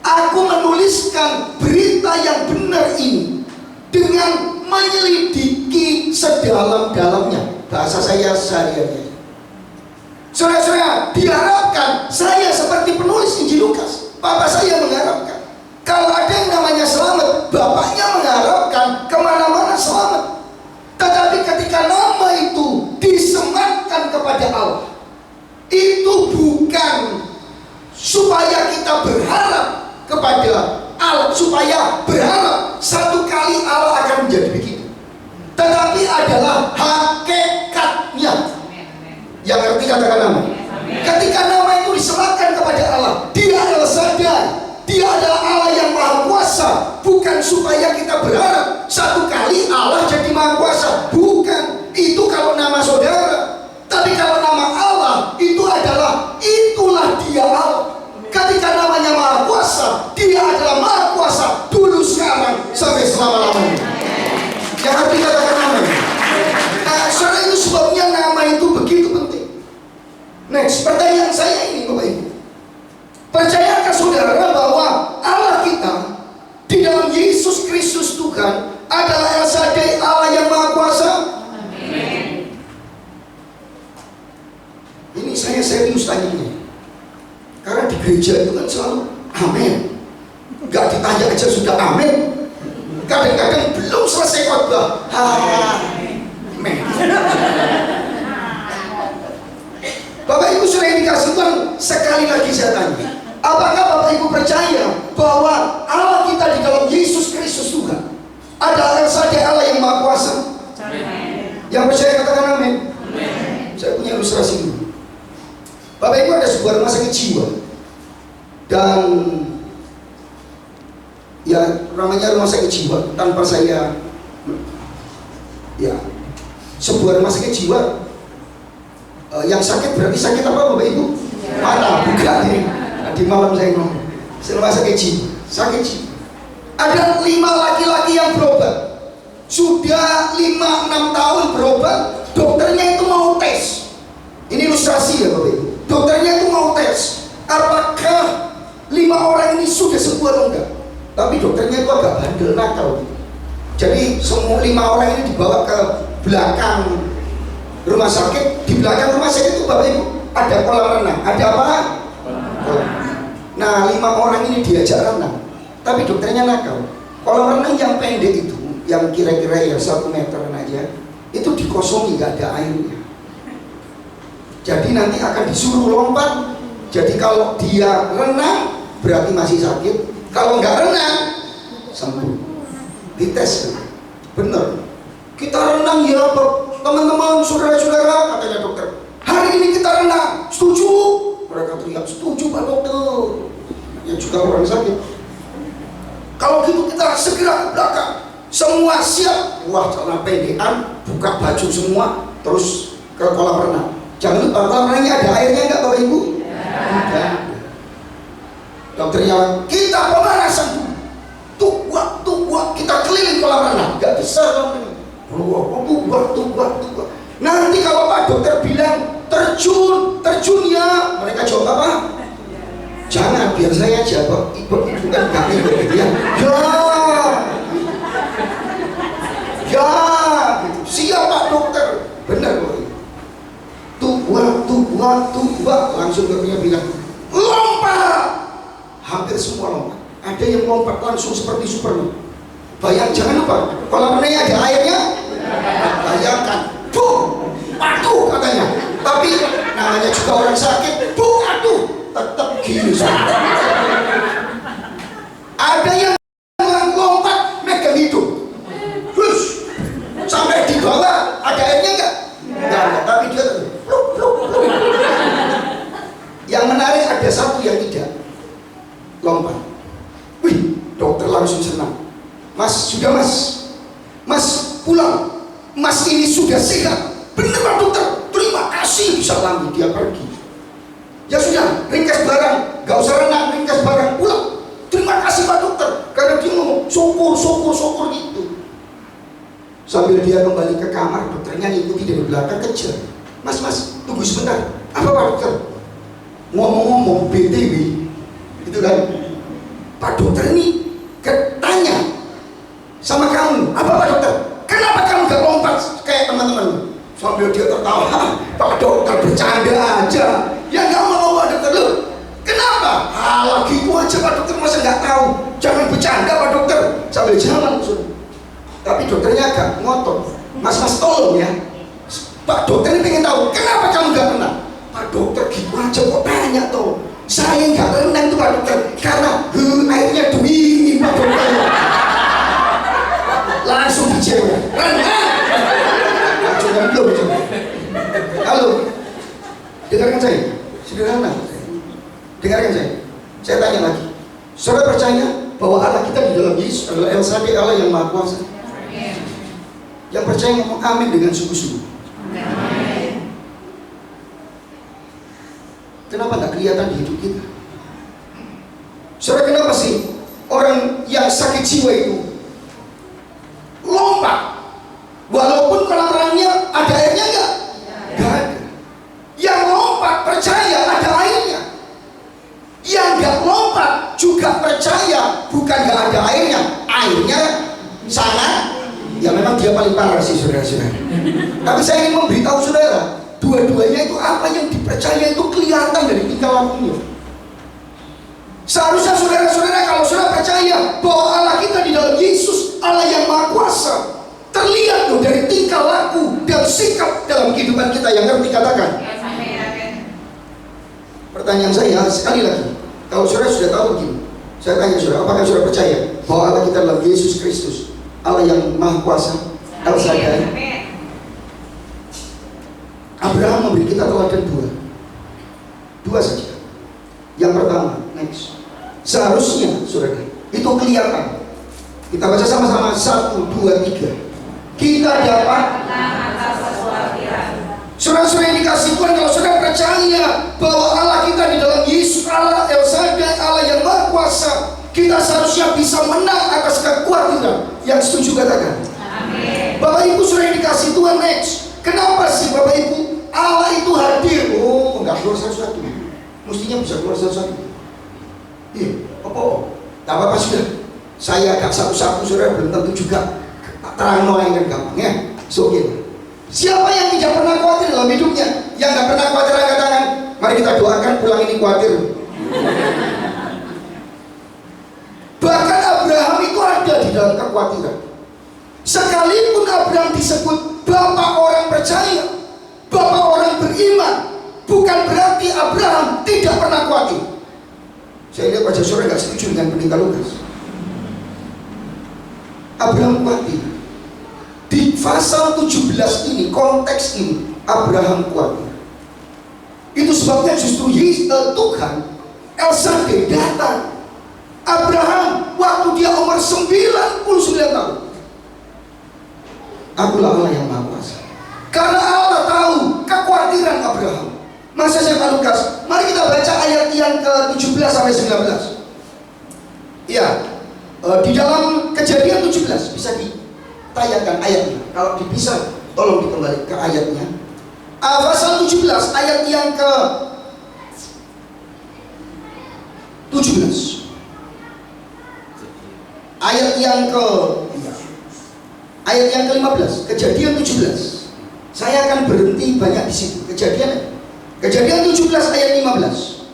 aku menuliskan berita yang benar ini dengan menyelidiki sedalam-dalamnya. Bahasa saya sehari-hari. Saudara-saudara, diharapkan saya seperti penulis Injil Lukas. Bapak saya mengharapkan kalau ada yang namanya selamat, bapaknya mengharapkan kemana-mana selamat. Tetapi ketika nama itu disematkan kepada Allah, itu bukan supaya kita berharap kepada Allah, supaya berharap satu kali Allah akan menjadi begitu, tetapi adalah hakikatnya. Yang ngerti katakan nama. Ketika nama itu disematkan kepada Allah, dia adalah sadar, dia adalah Allah yang maha kuasa. Bukan supaya kita berharap satu kali Allah jadi maha kuasa, bukan. Itu kalau nama saudara. Tapi kalau nama Allah itu adalah, itulah dia Allah. Ketika namanya maha kuasa, dia adalah maha kuasa dulu, sekarang, sampai selama-lamanya. Yang arti katakan nama. Saudara, itu sebabnya nama itu begitu penting. Next, pertanyaan saya ini Bapak Ibu, percayakah saudara bahwa Allah kita di dalam Yesus Kristus Tuhan adalah El Shaddai, Allah yang Maha Kuasa? Amin. Ini saya serius tanyanya, karena di gereja itu kan selalu amin, gak ditanya aja sudah amin. Kadang-kadang belum selesai khotbah amin. Bapak Ibu sudah dikasih Tuhan, sekali lagi saya tanya, apakah Bapak Ibu percaya bahwa Allah kita di dalam Yesus Kristus Tuhan adalah El Shaddai, Allah yang Maha Kuasa? Amin. Yang percaya katakan amin. Amin. Saya punya ilustrasi dulu. Bapak Ibu, ada sebuah rumah sakit jiwa, dan ya namanya rumah sakit jiwa tanpa saya, ya sebuah rumah sakit jiwa. Yang sakit berarti sakit apa Bapak Ibu? Mata, bukan ini. Di malam saya ngomong, rumah sakit jiwa, sakit jiwa. Ada 5 laki-laki yang berobat, sudah 5-6 tahun berobat. Dokternya itu mau tes. Ini ilustrasi ya Bapak Ibu. Dokternya itu mau tes, apakah 5 orang ini sudah sembuh atau enggak. Tapi dokternya itu agak bandel, nakal. Jadi semua 5 orang ini dibawa ke belakang rumah sakit. Di belakang rumah sakit itu Bapak Ibu ada kolam renang. Ada apa? Nah, 5 orang ini diajak renang, tapi dokternya nakal. Kolam renang yang pendek itu, yang kira-kira ya 1 meteran aja, itu dikosongi, gak ada airnya. Jadi nanti akan disuruh lompat. Jadi kalau dia renang berarti masih sakit, kalau nggak renang sembuh. Dites, bener. Kita renang ya teman-teman, saudara-saudara, katanya dokter. Hari ini kita renang, setuju? Mereka teriak, setuju Pak Dokter. Ya juga orang sakit. Kalau gitu kita segera ke belakang. Semua siap. Wah, celana pendekan, buka baju semua, terus ke kolam renang. Jangan lupa kolam renangnya ada airnya enggak Bapak Ibu? Ada. Dokternya, kita pemanasan dulu. Tuh, kita keliling kolam renang. Gak besar kolam renang. Tuh. Nanti kalau Pak Dokter bilang terjun ya, mereka jawab apa? Jangan, biar saya jawab. Ibu kan kami berpikir ya, siap Pak Dokter. Benar Bapak. Tuh, langsung dokternya bilang lompat. Hampir semua lompat. Ada yang lompat langsung seperti Superman. Jangan lupa, kolam renangnya ada airnya. Bayangkan, aduh katanya. Tapi namanya juga orang sakit, aduh, tetap gini. Ada yang lompat megang hidung, terus sampai di bawah ada airnya enggak? Enggak ada, tapi dia pluk. lompat. Wih, dokter langsung senang. Mas, sudah mas. Mas, pulang. Mas ini sudah sehat. Benar Pak dokter, terima kasih. Bisa lagi dia pergi. Ya sudah, ringkas barang. Gak usah renang, ringkas barang, pulang. Terima kasih Pak dokter. Karena dia ngomong, syukur gitu. Sambil dia kembali ke kamar, dokternya ngikuti dari belakang kejar. Mas, tunggu sebentar. Apa Pak dokter? Ngomong-ngomong BTW, itu kan, Pak dokter ini tanya sama kamu, apa Pak dokter? Kenapa kamu gak lompat kayak teman-teman? Sambil dia tertawa, Pak dokter bercanda aja. Ya gak mau Pak dokter, loh. Kenapa? Lagi itu aja Pak dokter, masa gak tahu? Jangan bercanda Pak dokter. Sambil jalan, tapi dokternya agak ngotot. Mas tolong ya. Pak dokter ini pengen tahu, kenapa kamu gak kena? Pak dokter gitu aja kok tanya toh. Saya nggak renang tuh Pak dokter, karena airnya dingin Pak dokter. Langsung dijawab, renang. Langsung belum. Halo, dengarkan saya, sederhana. Dengarkan saya. Saya tanya lagi. Saudara percaya bahwa Allah kita di dalam Yesus adalah El Shaddai, Allah yang Maha Kuasa? Yang percaya ngomong amin dengan sungguh-sungguh. Kenapa nggak kelihatan di hidup kita? Saudara, kenapa sih orang yang sakit jiwa itu lompat walaupun kolam renangnya ada airnya nggak? Nggak ada. Yang lompat percaya ada airnya. Yang nggak lompat juga percaya bukan nggak ada airnya. Airnya sangat, ya memang dia paling parah sih saudara-saudara. Tapi saya ingin memberitahu saudara, dua-duanya itu apa yang dipercaya itu kelihatan dari tingkah lakunya. Seharusnya saudara-saudara, kalau saudara percaya bahwa Allah kita di dalam Yesus, Allah yang Maha Kuasa, terlihat loh dari tingkah laku dan sikap dalam kehidupan kita. Yang ngerti katakan. Pertanyaan saya sekali lagi, kalau saudara sudah tahu begini, saya tanya saudara, apakah saudara percaya bahwa Allah kita dalam Yesus Kristus, Allah yang Maha Kuasa, El Shaddai? Abraham memberi kita teladan dua saja. Yang pertama, next. Seharusnya, saudara, itu kelihatan. Kita baca sama-sama 1, 2, 3. Kita dapat saudara-saudara yang dikasih Tuhan, kalau saudara percaya bahwa Allah kita di dalam Yesus, Allah El Shaddai, Allah yang Maha Kuasa, kita seharusnya bisa menang atas kekhawatiran. Yang setuju katakan amin. Bapak Ibu saudara yang dikasih Tuhan, next. Kenapa sih Bapak Ibu Allah itu hadir? Oh, enggak keluar satu-satu. Mestinya bisa keluar satu-satu. Iya, apa? Tak apa-apa sudah. Saya agak satu-satu saudara, belum tentu juga terang yang kan gampang ya. So, okay. Siapa yang tidak pernah khawatir dalam hidupnya? Yang nggak pernah khawatir angkat tangan. Mari kita doakan pulang ini khawatir. Bahkan Abraham itu ada di dalam kekhawatiran. Sekalipun Abraham disebut bapak orang percaya, bapak orang beriman, bukan berarti Abraham tidak pernah khawatir. Saya lihat wajah saudara nggak setuju dengan pendeta Lukas. Abraham khawatir. Di pasal 17 ini, konteks ini, Abraham khawatir. Itu sebabnya justru Tuhan El Shaddai datang. Abraham waktu dia umur 99 tahun. Akulah Allah yang Maha Kuasa. Karena Allah tahu kekhawatiran Abraham. Masa saya Pak Lukas, mari kita baca ayat yang ke-17 sampai 19. Ya, di dalam Kejadian 17 bisa ditayangkan ayatnya. Kalau bisa, tolong dikembali ke ayatnya. Pasal 17 ayat yang ke-17. Ayat yang ke-15, Kejadian 17. Saya akan berhenti banyak di situ. Kejadian 17 ayat 15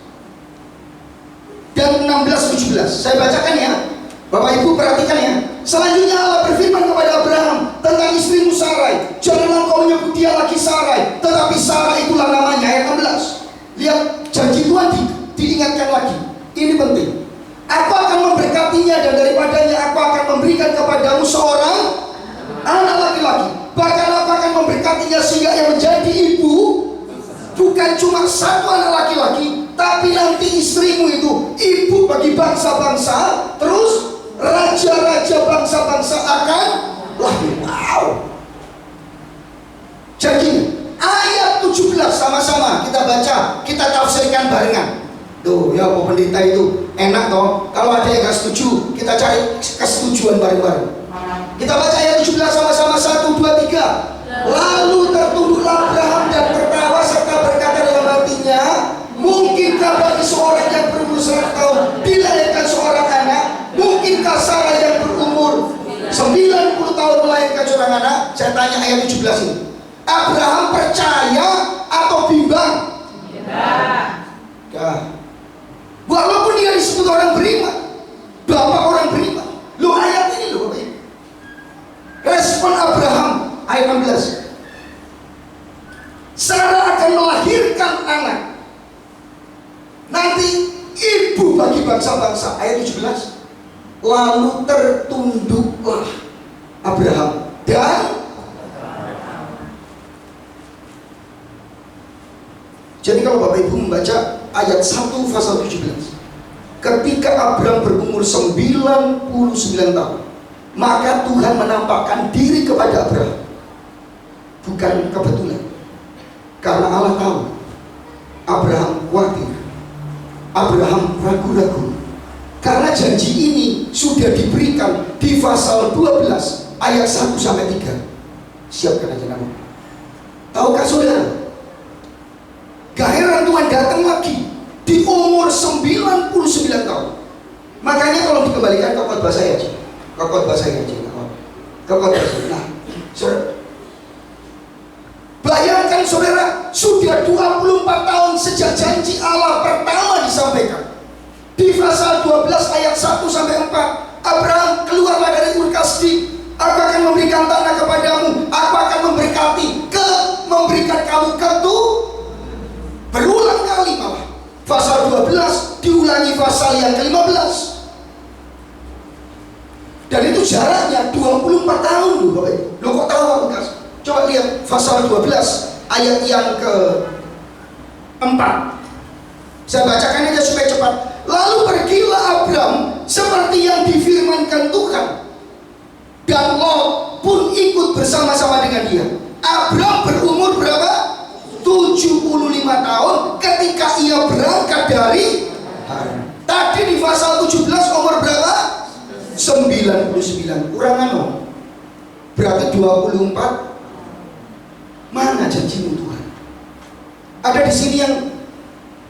dan 16, 17. Saya bacakan ya. Bapak Ibu perhatikan ya. Selanjutnya Allah berfirman kepada Abraham tentang istrimu Sarai. Janganlah kau menyebut dia lagi Sarai, tetapi Sarah itulah namanya. Ayat 16. Lihat janji Tuhan diingatkan lagi. Ini penting. Aku akan memberkatinya dan daripadanya aku akan memberikan kepadamu seorang anak laki-laki. Bahkan aku akan memberkatinya sehingga ia menjadi ibu bukan cuma satu anak laki-laki, tapi nanti istrimu itu ibu bagi bangsa-bangsa, terus raja-raja bangsa-bangsa akan lahir. Wow. Jadi ayat 17 sama-sama kita baca, kita tafsirkan barengan. Tuh ya, Pak Pendeta itu enak toh. Kalau ada yang gak setuju, kita cari kesetujuan bareng-bareng. Kita baca ayat 17 sama-sama. 1, 2, 3. Lalu tertunduklah Abraham dan tertawa serta berkata dalam hatinya, mungkinkah bagi seorang yang berumur 100 tahun dilahirkan seorang anak? Mungkinkah Sarah yang berumur 90 tahun melahirkan seorang anak? Saya tanya ayat 17 ini. Abraham percaya atau bimbang? Ya. Walaupun dia disebut orang beriman, bapak orang beriman. Loh, ayat ini loh Bapak Ibu. Respon Abraham ayat 16. Sarah akan melahirkan anak, nanti ibu bagi bangsa-bangsa. Ayat 17. Lalu tertunduklah Abraham dan jadi kalau Bapak Ibu membaca ayat 1 pasal 17, ketika Abraham berumur 99 tahun, maka Tuhan menampakkan diri kepada Abraham. Bukan kebetulan, karena Allah tahu Abraham khawatir, Abraham ragu-ragu, karena janji ini sudah diberikan di pasal 12 ayat 1 sampai 3. Siapkan aja nama. Tahukah saudara? Gak heran Tuhan datang lagi di umur 99 tahun. Makanya kalau dikembalikan ke khotbah saya aja, ke khotbah saya aja, ke khotbah saya. Nah, saudara, bayangkan saudara, sudah 24 tahun sejak janji Allah pertama disampaikan. Di pasal 12 ayat 1 sampai 4, Abraham keluarlah dari Ur Kasdi, aku akan memberikan tanah kepadamu, aku akan memberkati, memberikan kamu keturunan. Berulang kali malah. Pasal 12 diulangi pasal yang ke-15. Dan itu jaraknya 24 tahun loh Bapak Ibu. Loh kok tahu Pak Lukas? Coba lihat pasal 12 ayat yang ke-4. Saya bacakan aja supaya cepat. Lalu pergilah Abraham seperti yang difirmankan Tuhan, dan Lot pun ikut bersama-sama dengan dia. Abraham berumur berapa? 75 tahun ketika ia berangkat dari Haran. Tadi di pasal 17 umur berapa? 99. Kurangan loh. Berarti 24. Mana janjimu Tuhan? Ada di sini yang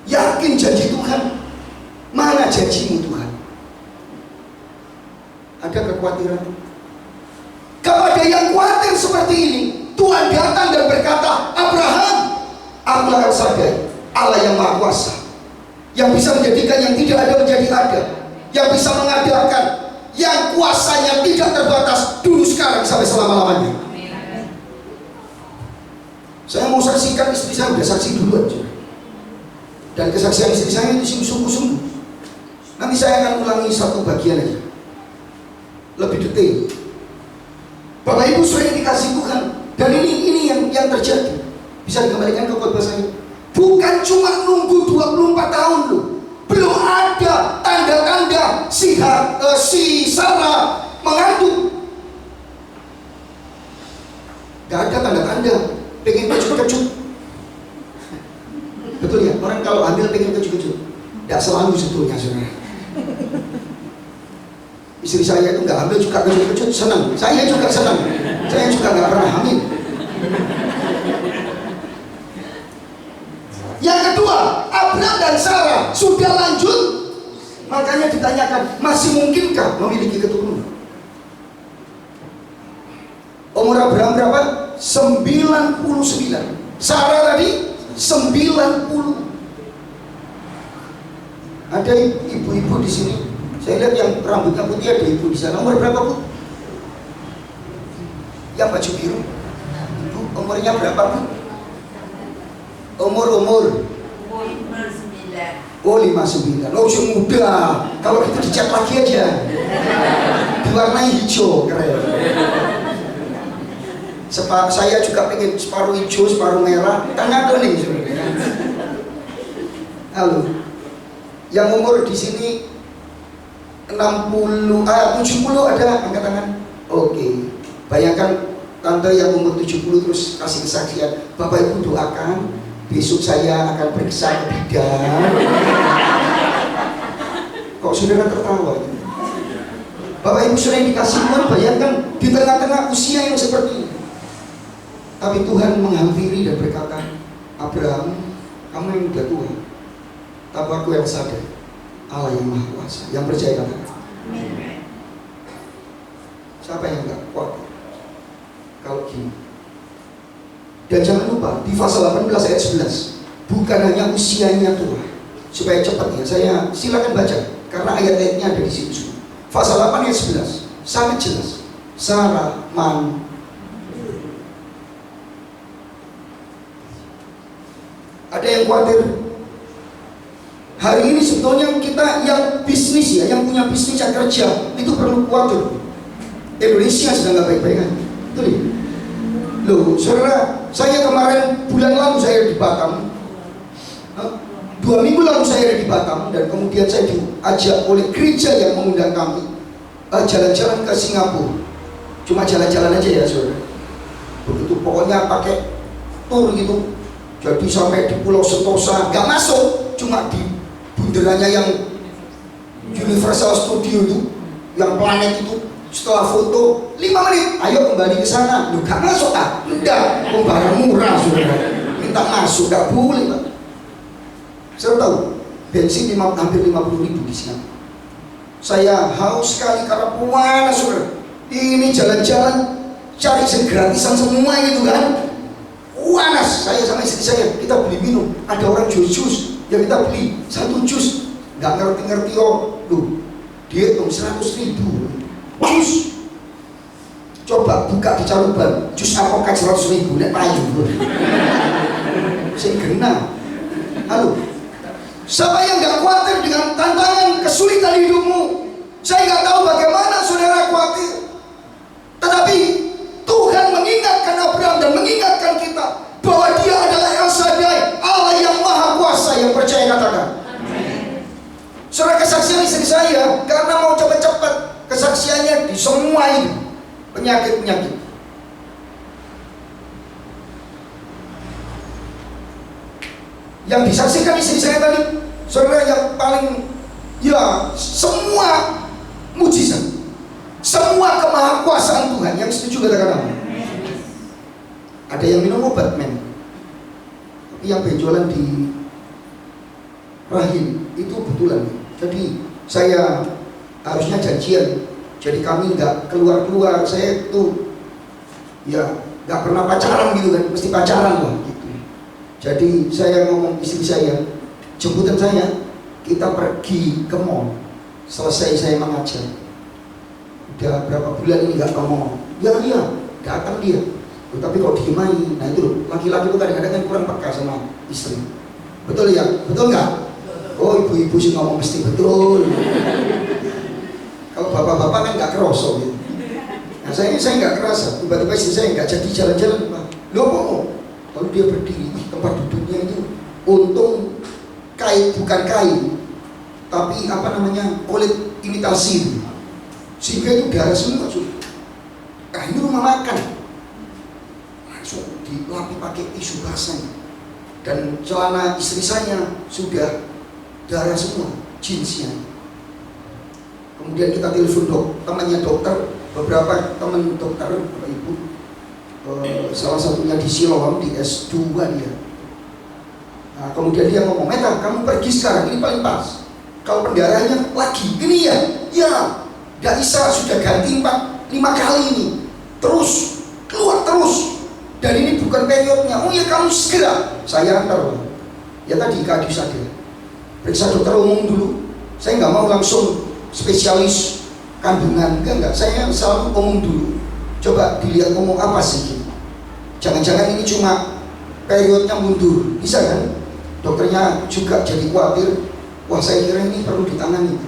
yakin janji Tuhan. Mana janjimu Tuhan? Ada kekhawatiran. Kepada yang khawatir seperti ini, Tuhan datang dan berkata, Abraham, aku akan sadar Allah yang Maha Kuasa, yang bisa menjadikan yang tidak ada menjadi ada, yang bisa mengadakan, yang kuasanya tidak terbatas dulu, sekarang, sampai selama-lamanya. Saya mau saksikan, istri saya udah saksi duluan, dan kesaksian istri saya itu sungguh-sungguh. Nanti saya akan ulangi satu bagian aja, lebih detail. Bapak Ibu sudah dikasih Tuhan, dan ini yang terjadi. Bisa dikembalikan ke khotbah saya. Bukan cuma nunggu 24 tahun loh. Belum ada tanda-tanda si Sarah mengandung. Gak ada tanda-tanda. Pengen kecut-kecut. Betul ya? Orang kalau hamil pengen kecut-kecut. Gak selalu sebetulnya saudara. Istri saya itu gak hamil juga kecut-kecut, senang. Saya juga senang. Saya juga gak pernah hamil. Yang kedua, Abraham dan Sarah sudah lanjut, makanya ditanyakan, masih mungkinkah memiliki keturunan? Umur Abraham berapa? 99. Sarah tadi 90. Ada ibu-ibu di sini. Saya lihat yang rambutnya putih, ada ibu di sana. Umur berapa, Bu? Yang baju biru. Ibu umurnya berapa, Bu? Umur 59. Oh 59. Oh masih muda. Kalau kita dicat lagi aja, diwarnai hijau, keren. Saya juga pengen separuh hijau, separuh merah. Tengah kuning sebenarnya. Halo. Yang umur di sini 70 ada, angkat tangan. Oke. Bayangkan tante yang umur 70 terus kasih kesaksian. Bapak Ibu doakan besok saya akan periksa ke bidan. Kok saudara tertawa? Bapak Ibu sering dikasih Tuhan, bayangkan di tengah-tengah usia yang seperti ini. Tapi Tuhan menghampiri dan berkata, Abraham, kamu yang udah tua, tapi aku yang sadar, Allah yang Maha Kuasa, yang percaya katakan. Siapa yang enggak kuat? Kalau gini. Dan jangan lupa di pasal 18 ayat 11, bukan hanya usianya tua, supaya cepat ya, saya silakan baca karena ayat-ayatnya ada di situ. Pasal 8 ayat 11 sangat jelas. Sarah ada yang khawatir? Hari ini sebetulnya kita yang bisnis ya, yang punya bisnis yang kerja itu perlu khawatir. Indonesia sedang nggak baik-baik kan? Betul ya? Loh, saudara, saya kemarin bulan lalu saya di Batam. 2 minggu lalu saya ada di Batam dan kemudian saya diajak oleh gereja yang mengundang kami jalan-jalan ke Singapura. Cuma jalan-jalan aja ya saudara. Begitu pokoknya pakai tur gitu. Jadi sampai di Pulau Sentosa nggak masuk, cuma di bundarannya yang Universal Studio itu, yang planet itu. Setelah foto 5 menit, ayo kembali ke sana. Lu gak masuk ah? Enggak, barang murah saudara. Minta masuk, gak boleh Pak. Saya tahu, bensin hampir 50.000 di sini. Saya haus sekali karena panas saudara. Ini jalan-jalan cari gratisan semua gitu kan. Panas, saya sama istri saya, kita beli minum. Ada orang jus yang kita beli 1 jus. Gak ngerti-ngerti oh, lu dihitung 100.000 jus. Coba buka di Caruban, jus apokat 100.000, lihat payu. Saya genah. Halo, siapa yang gak khawatir dengan tantangan kesulitan hidupmu? Saya gak tahu bagaimana saudara khawatir. Tetapi Tuhan mengingatkan Abraham dan mengingatkan kita bahwa Dia adalah El Shaddai, Allah yang Maha Kuasa, yang percaya katakan. Saudara, kesaksian istri saya karena mau cepat-cepat, kesaksiannya di semua ini penyakit-penyakit. Yang disaksikan istri saya tadi, saudara, yang paling ya semua mujizat, semua kemahakuasaan Tuhan. Yang setuju katakan apa? Ada yang minum obat men, tapi yang benjolan di rahim itu betulan. Jadi saya harusnya janjian, jadi kami nggak keluar-keluar. Saya tuh ya nggak pernah pacaran gitu kan, mesti pacaran lah gitu. Jadi saya ngomong istri saya, jemputan saya, kita pergi ke mall. Selesai saya mengajar, udah berapa bulan ini nggak ke mall. Ya datang dia. Tapi kalau diem aja, nah itu loh, laki-laki itu kadang-kadang kan kurang peka sama istri. Betul ya? Betul nggak? Oh, ibu-ibu sih ngomong mesti betul. Kalau bapak-bapak kan nggak kerosok gitu. Nah saya nggak kerasa. Tiba-tiba istri saya nggak jadi jalan-jalan. Loh kok? Lalu dia berdiri, tempat duduknya itu untung kain, bukan kain, tapi apa namanya, kulit imitasi. Sehingga itu darah semua. Nah ini rumah makan. Langsung dilapi pakai tisu basah. Dan celana istri saya sudah darah semua, jeansnya. Kemudian kita telepon temannya dokter, beberapa teman dokter, Bapak Ibu, salah satunya di Siloam, di S2 dia. Nah, kemudian dia ngomong, Meta, kamu pergi sekarang, ini paling pas. Kalau pendarahannya lagi, ini ya, gak bisa, sudah ganti 4-5 kali ini. Terus, keluar terus. Dan ini bukan periodnya. Oh ya kamu segera, saya antar. Ya tadi Kak Adi saja. Periksa dokter umum dulu. Saya nggak mau langsung spesialis kandungan, enggak. Saya selalu umum dulu. Coba dilihat umum apa sih? Jangan-jangan ini cuma periodnya mundur, bisa kan? Dokternya juga jadi khawatir. Wah saya kira ini perlu ditangani.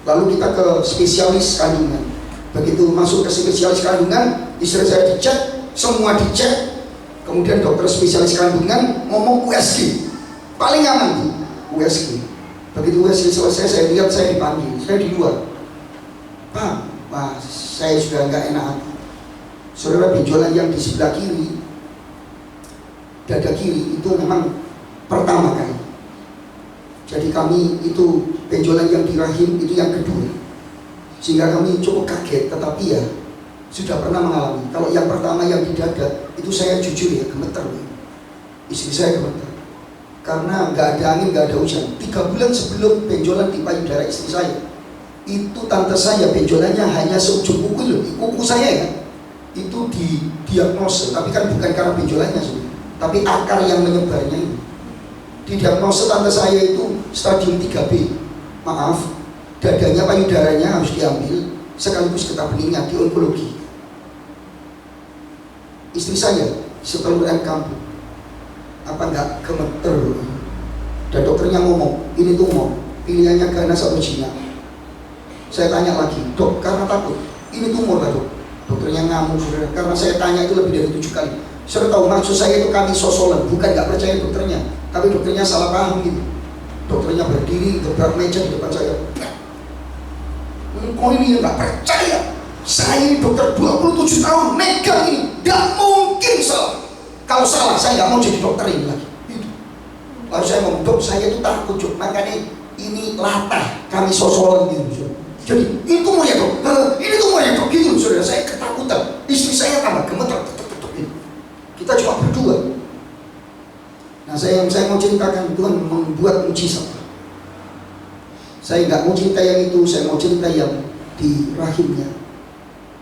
Lalu kita ke spesialis kandungan. Begitu masuk ke spesialis kandungan, istri saya dicek. Semua dicek, kemudian dokter spesialis kandungan ngomong USG, paling aman USG. Begitu USG selesai, saya lihat saya dipanggil, saya di luar. Pak, wah, saya sudah nggak enak hati. Saudara, benjolan yang di sebelah kiri, dada kiri itu memang pertama kali. Jadi kami itu benjolan yang di rahim itu yang kedua. Sehingga kami cukup kaget, tetapi ya sudah pernah mengalami. Kalau yang pertama yang di dada itu saya jujur ya gemeter. Istri saya gemeter. Karena nggak ada angin, nggak ada hujan. 3 bulan sebelum benjolan di payudara istri saya, itu tante saya benjolannya hanya seujung kuku loh, kuku saya ya. Itu di diagnosa, tapi kan bukan karena benjolannya sebenarnya, tapi akar yang menyebarnya ini. Di diagnosa tante saya itu stadium 3B. Maaf, dadanya payudaranya harus diambil sekaligus getah benihnya di onkologi. Istri saya seteluran kampung, apa enggak gemeter? Dan dokternya ngomong, ini tumor, pilihannya ganas atau jinak. Saya tanya lagi, dok, karena takut, ini tumor kan dok? Dokternya ngamuk, saudara, karena saya tanya itu lebih dari 7 kali. Saudara tahu maksud saya itu kami sosolan, bukan nggak percaya dokternya, tapi dokternya salah paham gitu. Dokternya berdiri gebrak meja di depan saya. Kok ini nggak percaya? Saya ini dokter 27 tahun, megang ini, nggak mungkin salah. Kalau salah, saya nggak mau jadi dokter ini lagi. Gitu. Lalu saya ngomong, dok, saya itu takut, makanya ini latah, kami sosolan gitu. Jadi, ini tumor ya dok, ini tumor ya dok, gitu saudara, saya ketakutan. Istri saya tambah gemeter, gitu. Kita cuma berdua. Nah, saya mau ceritakan, Tuhan membuat mujizat. Saya nggak mau cerita yang itu, saya mau cerita yang di rahimnya.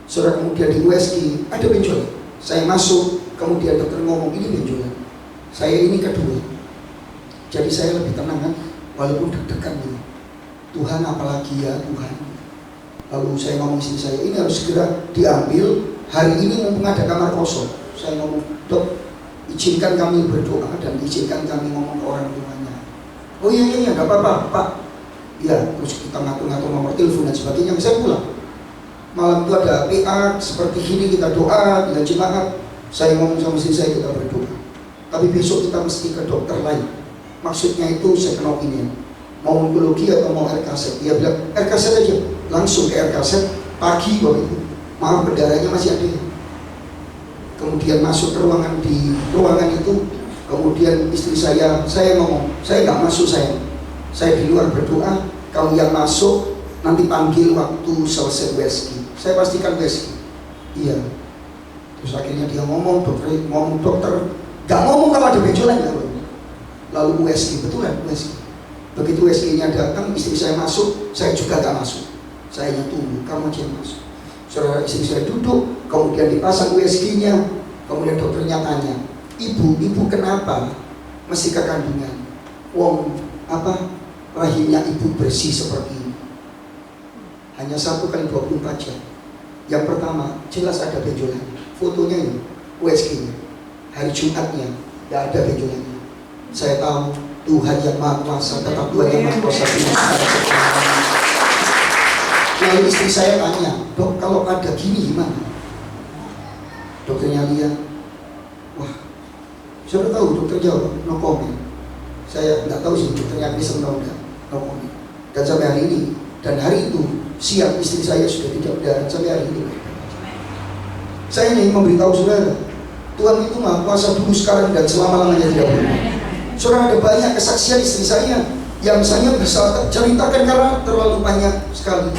Saudara, kemudian di USG ada benjolan. Saya masuk, kemudian dokter ngomong ini benjolan. Saya ini kedua. Jadi saya lebih tenang kan, walaupun deg-degan gitu. Tuhan apalagi ya Tuhan. Lalu saya ngomong istri saya, ini harus segera diambil. Hari ini mumpung ada kamar kosong. Saya ngomong, dok, izinkan kami berdoa dan izinkan kami ngomong ke orang tuanya. Oh iya, nggak apa-apa, Pak. Ya, terus kita ngatur-ngatur nomor telepon dan sebagainya. Saya pulang. Malam itu ada PA seperti ini, kita doa dengan jemaat. Saya ngomong sama istri saya, kita berdoa. Tapi besok kita mesti ke dokter lain. Maksudnya itu second opinion. Mau onkologi atau mau RKZ? Dia bilang RKZ aja. Langsung ke RKZ pagi waktu itu. Maaf, berdarahnya masih ada. Kemudian masuk ke ruangan, di ruangan itu. Kemudian istri saya ngomong, saya nggak masuk saya di luar berdoa. Kamu yang masuk nanti panggil waktu selesai USG. Saya pastikan USG. Iya. Terus akhirnya dia ngomong dokter, nggak ngomong kalau ada benjolan ya. Lalu USG, betulan USG. Begitu USG-nya datang, istri saya masuk, saya juga gak masuk. Saya hanya tunggu, kamu aja yang masuk. Saudara, istri saya duduk, kemudian dipasang USG-nya, kemudian dokternya tanya, ibu kenapa mesti ke kandungan? Wong, rahimnya ibu bersih seperti ini. Hanya 1 kali 24 jam. Yang pertama, jelas ada benjolannya. Fotonya ini, USG-nya. Hari Jumatnya, gak ada benjolannya. Saya tahu Tuhan yang Maha Kuasa, tetap Tuhan yang Maha Kuasa. Lalu istri saya tanya, dok, kalau ada gini gimana? Dokternya lihat, wah, saya tahu dokter jawab, no comment. Saya nggak tahu sih dokternya bisa atau enggak, no comment. Dan sampai hari ini, dan hari itu siang istri saya sudah tidak berdarah sampai hari ini. Saya ingin memberitahu saudara, Tuhan itu Maha Kuasa dulu, sekarang, dan selama-lamanya tidak berubah. Saudara, ada banyak kesaksian istri saya yang saya bisa ceritakan karena terlalu banyak sekali.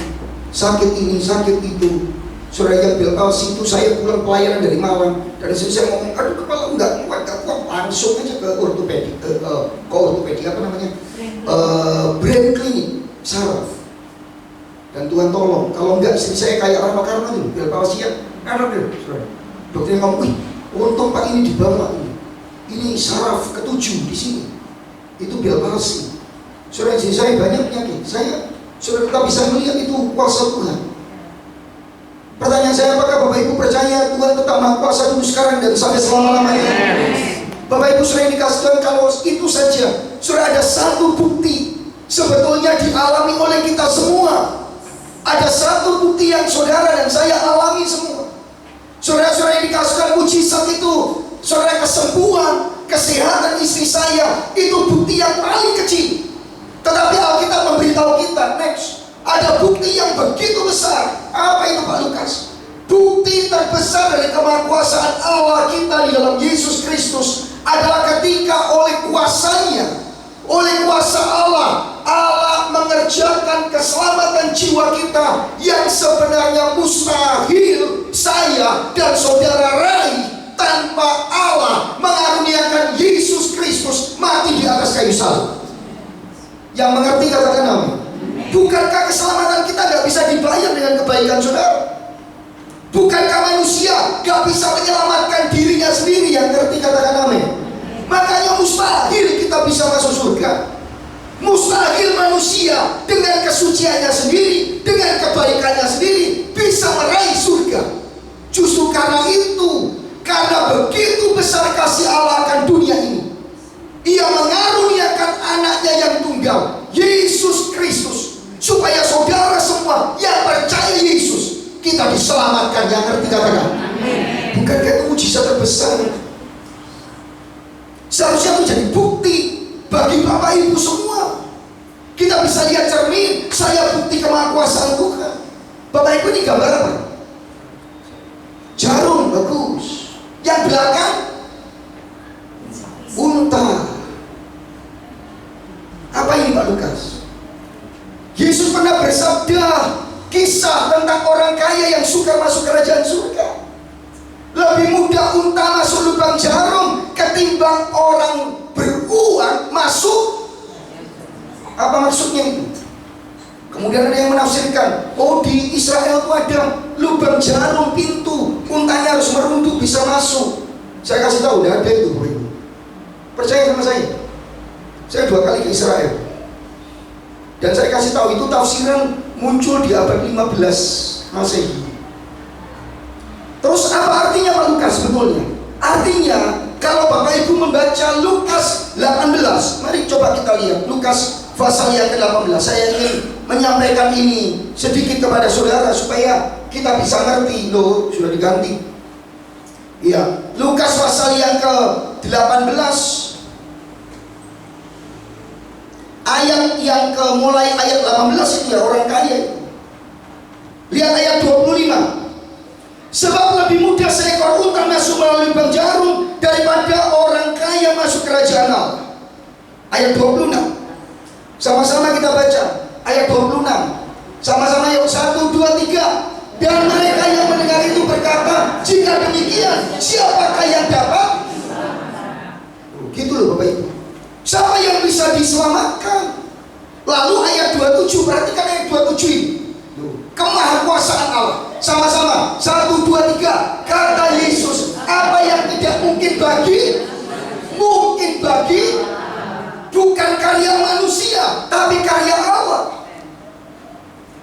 Sakit ini, sakit itu. Saudara, yang bel palsi itu saya pulang pelayanan dari Malang. Dari situ saya ngomong, aduh kepala enggak kuat, langsung aja ke ortopedi, apa namanya? Brain clinic, saraf. Dan Tuhan tolong, kalau enggak istri saya kayak Rama Karma itu, bel palsi ya, saudara. Dokternya ngomong, untung Pak ini dibawa ini. Ini saraf ke-7 di sini. Itu bel palsi. Saudara, saya banyak penyakit. Saudara kita bisa melihat itu kuasa Tuhan. Pertanyaan saya, apakah Bapak Ibu percaya Tuhan tetap Maha Kuasa dulu, sekarang, dan sampai selama-lamanya? Bapak Ibu sudah dikasih Tuhan, kalau itu saja sudah ada satu bukti sebetulnya dialami oleh kita semua. Ada satu bukti yang saudara dan saya alami semua. Saudara-saudara yang dikasih Tuhan, mujizat itu, saudara, kesembuhan, kesehatan istri saya, itu bukti yang paling kecil. Tetapi Alkitab memberitahu kita, next, ada bukti yang begitu besar. Apa itu Pak Lukas? Bukti terbesar dari kemahakuasaan Allah kita di dalam Yesus Kristus adalah ketika oleh kuasanya, oleh kuasa Allah, Allah mengerjakan keselamatan jiwa kita yang sebenarnya mustahil saya dan saudara raih tanpa Allah mengaruniakan Yesus Kristus mati di atas kayu salib. Yang mengerti katakan amin. Bukankah keselamatan kita gak bisa dibayar dengan kebaikan saudara? Bukankah manusia gak bisa menyelamatkan dirinya sendiri? Yang ngerti katakan amin. Makanya mustahil kita bisa masuk surga. Mustahil manusia dengan kesuciannya sendiri, dengan kebaikannya sendiri bisa meraih surga. Justru karena itu, karena begitu besar kasih Allah akan dunia ini, Ia mengaruniakan anaknya yang tunggal, Yesus Kristus, supaya saudara semua yang percaya Yesus, kita diselamatkan. Yang ngerti katakan bukankah itu mujizat terbesar? Seharusnya menjadi bukti bagi Bapak Ibu semua. Kita bisa lihat cermin, saya bukti kemahakuasaan Tuhan. Bapak Ibu, ini gambar apa? Jarum, bagus. Yang belakang unta. Apa ini Pak Lukas? Yesus pernah bersabda kisah tentang orang kaya yang suka masuk kerajaan surga. Lebih mudah unta masuk lubang jarum ketimbang orang beruang masuk. Apa maksudnya itu? Kemudian ada yang menafsirkan, oh di Israel itu ada lubang jarum pintu, untanya harus merunduk bisa masuk. Saya kasih tahu, tidak ada itu. Percaya sama saya 2 kali ke Israel, dan saya kasih tahu itu tafsiran muncul di abad 15 Masehi. Terus apa artinya Pak Lukas sebetulnya? Artinya kalau Bapak Ibu membaca Lukas 18, mari coba kita lihat Lukas pasal yang ke-18. Saya ingin menyampaikan ini sedikit kepada saudara supaya kita bisa ngerti. Loh, sudah diganti. Iya, Lukas pasal yang ke-18 ayat yang mulai ayat 18 itu ya, orang kaya. Lihat ayat 25. Sebab lebih mudah seekor unta masuk melalui lubang jarum daripada orang kaya masuk kerajaan Allah. Ayat 26. Sama-sama kita baca ayat 26. Sama-sama yuk, 1, 2, 3. Dan mereka yang mendengar itu berkata, jika demikian, siapakah yang dapat? Gitu loh Bapak Ibu. Siapa yang bisa diselamatkan? Lalu ayat 27, perhatikan ayat 27 ini. Kemahakuasaan Allah. Sama-sama 1, 2, 3. Kata Yesus, apa yang tidak mungkin bagi, mungkin bagi. Bukan karya manusia, tapi karya Allah.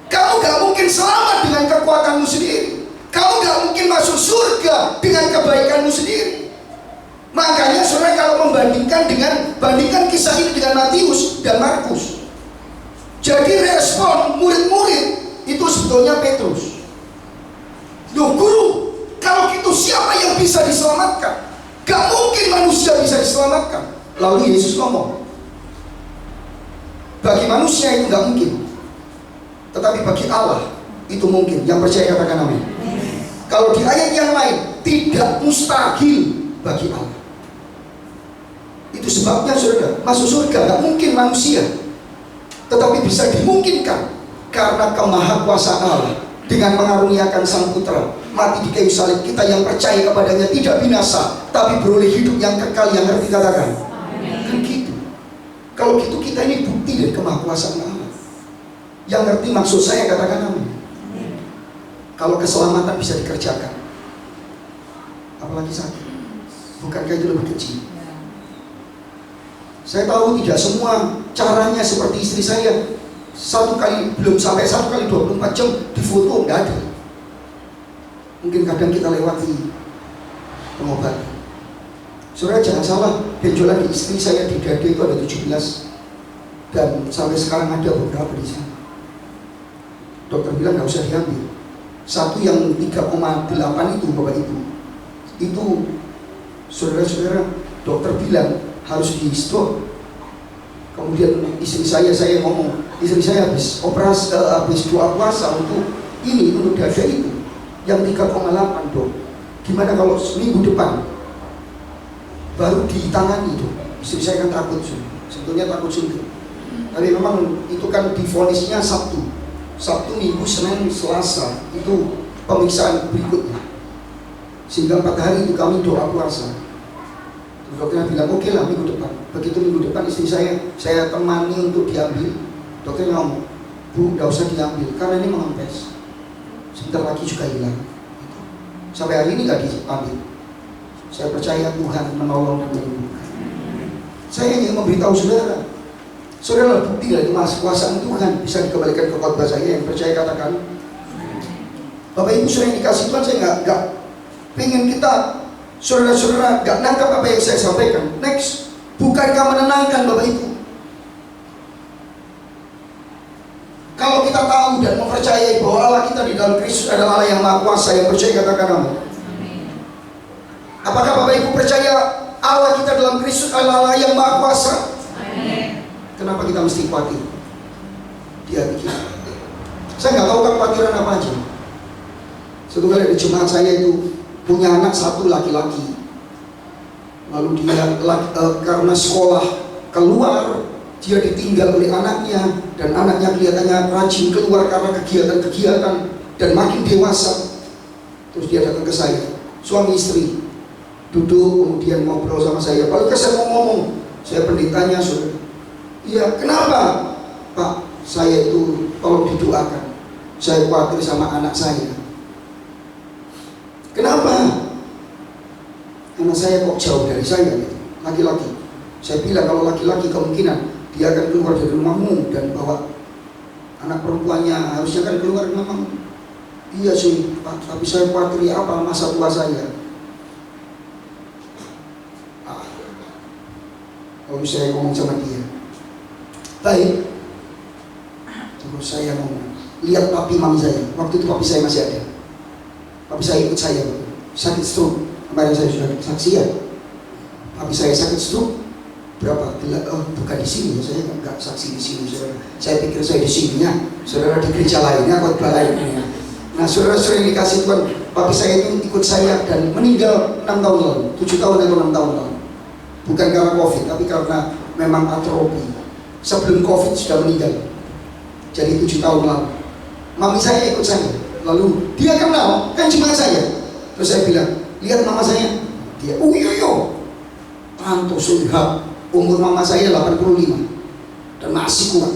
Kamu gak mungkin selamat dengan kekuatanmu sendiri. Kamu gak mungkin masuk surga dengan kebaikanmu sendiri. Makanya saudara kalau bandingkan kisah ini dengan Matius dan Markus. Jadi respon murid-murid itu sebetulnya Petrus. Loh guru, kalau gitu siapa yang bisa diselamatkan? Gak mungkin manusia bisa diselamatkan. Lalu Yesus ngomong, bagi manusia itu gak mungkin, tetapi bagi Allah itu mungkin. Yang percaya katakan amin. Kalau di ayat yang lain, tidak mustahil bagi Allah. Itu sebabnya saudara, masuk surga gak mungkin manusia, tetapi bisa dimungkinkan karena kemahakuasaan Allah dengan mengaruniakan Sang Putra mati di kayu salib. Kita yang percaya kepadanya tidak binasa, tapi beroleh hidup yang kekal. Yang ngerti katakan kan gitu. Kalau gitu kita ini bukti dari kemahakuasaan Allah. Yang ngerti maksud saya katakan amin. Kalau keselamatan bisa dikerjakan, apalagi sakit, bukankah itu lebih kecil? Saya tahu tidak semua caranya seperti istri saya. Belum sampai 1 kali 24 jam difoto, nggak ada. Mungkin kadang kita lewati pengobatan. Saudara jangan salah, benjolan di istri saya di dada itu ada 17, dan sampai sekarang ada beberapa di sana. Dokter bilang nggak usah diambil. Satu yang 3,8 itu Bapak Ibu, itu saudara-saudara dokter bilang harus di stop. Kemudian istri saya ngomong, istri saya habis operasi, habis doa puasa untuk dada itu yang 3,8 dok. Gimana kalau minggu depan baru ditangani dok? Istri saya kan takut, sebetulnya takut suntik. Tapi memang itu kan divonisnya Sabtu, Minggu, Senin, Selasa itu pemeriksaan berikutnya. Sehingga 4 hari itu kami doa puasa. Dokternya bilang oke lah minggu depan. Begitu minggu depan istri saya temani untuk diambil. Dokternya ngomong, Bu, gak usah diambil karena ini mengempes. Sebentar lagi juga hilang. Sampai hari ini gak diambil. Saya percaya Tuhan menolong dan menyembuhkan. Saya ingin memberitahu saudara bukti dari kekuasaan Tuhan bisa dikembalikan ke khotbah saya. Yang percaya katakan. Bapak Ibu saudara yang dikasih Tuhan, saya nggak pengen kita saudara-saudara nggak nangkap apa yang saya sampaikan. Next, bukankah menenangkan Bapak Ibu? Kalau kita tahu dan mempercayai bahwa Allah kita di dalam Kristus adalah Allah yang Maha Kuasa, yang percaya katakan amin. Apakah Bapak Ibu percaya Allah kita dalam Kristus adalah Allah yang Maha Kuasa? Amin. Kenapa kita mesti khawatir? Dia bikin. Saya nggak tahu kekhawatiran apa aja. Satu kali di jemaat saya itu punya anak satu laki-laki. Lalu dia karena sekolah keluar, dia ditinggal oleh anaknya, dan anaknya kelihatannya rajin keluar karena kegiatan-kegiatan dan makin dewasa. Terus dia datang ke saya, suami istri duduk kemudian ngobrol sama saya. Lalu saya mau ngomong, saya pendetanya, saudara. Iya, kenapa? Pak, saya itu tolong didoakan. Saya khawatir sama anak saya. Kenapa? Anak saya kok jauh dari saya gitu, laki-laki. Saya bilang kalau laki-laki kemungkinan dia akan keluar dari rumahmu dan bawa anak perempuannya, harusnya kan keluar dari rumahmu. Iya sih Pak, tapi saya khawatir apa masa tua saya. Lalu saya ngomong sama dia, baik. Terus saya ngomong, lihat papi mami saya. Waktu itu papi saya masih ada. Papi saya ikut saya, sakit stroke. Kemarin saya sudah saksi ya. Papi saya sakit stroke. Berapa? Bukan di sini. Saya nggak saksi di sini, saudara. Saya pikir saya di sini ya. Saudara di gereja lainnya, khotbah lainnya. Nah, saudara-saudara yang dikasih Tuhan, papi saya itu ikut saya dan meninggal 6 tahun lalu, 7 tahun atau 6 tahun lalu. Bukan karena COVID, tapi karena memang atrofi. Sebelum COVID sudah meninggal. Jadi 7 tahun lalu. Mami saya ikut saya. Lalu dia kenal, kan jemaat saya. Terus saya bilang, lihat mama saya. Dia, yo. Tanto sulhab. Umur mama saya 85 dan masih kuat.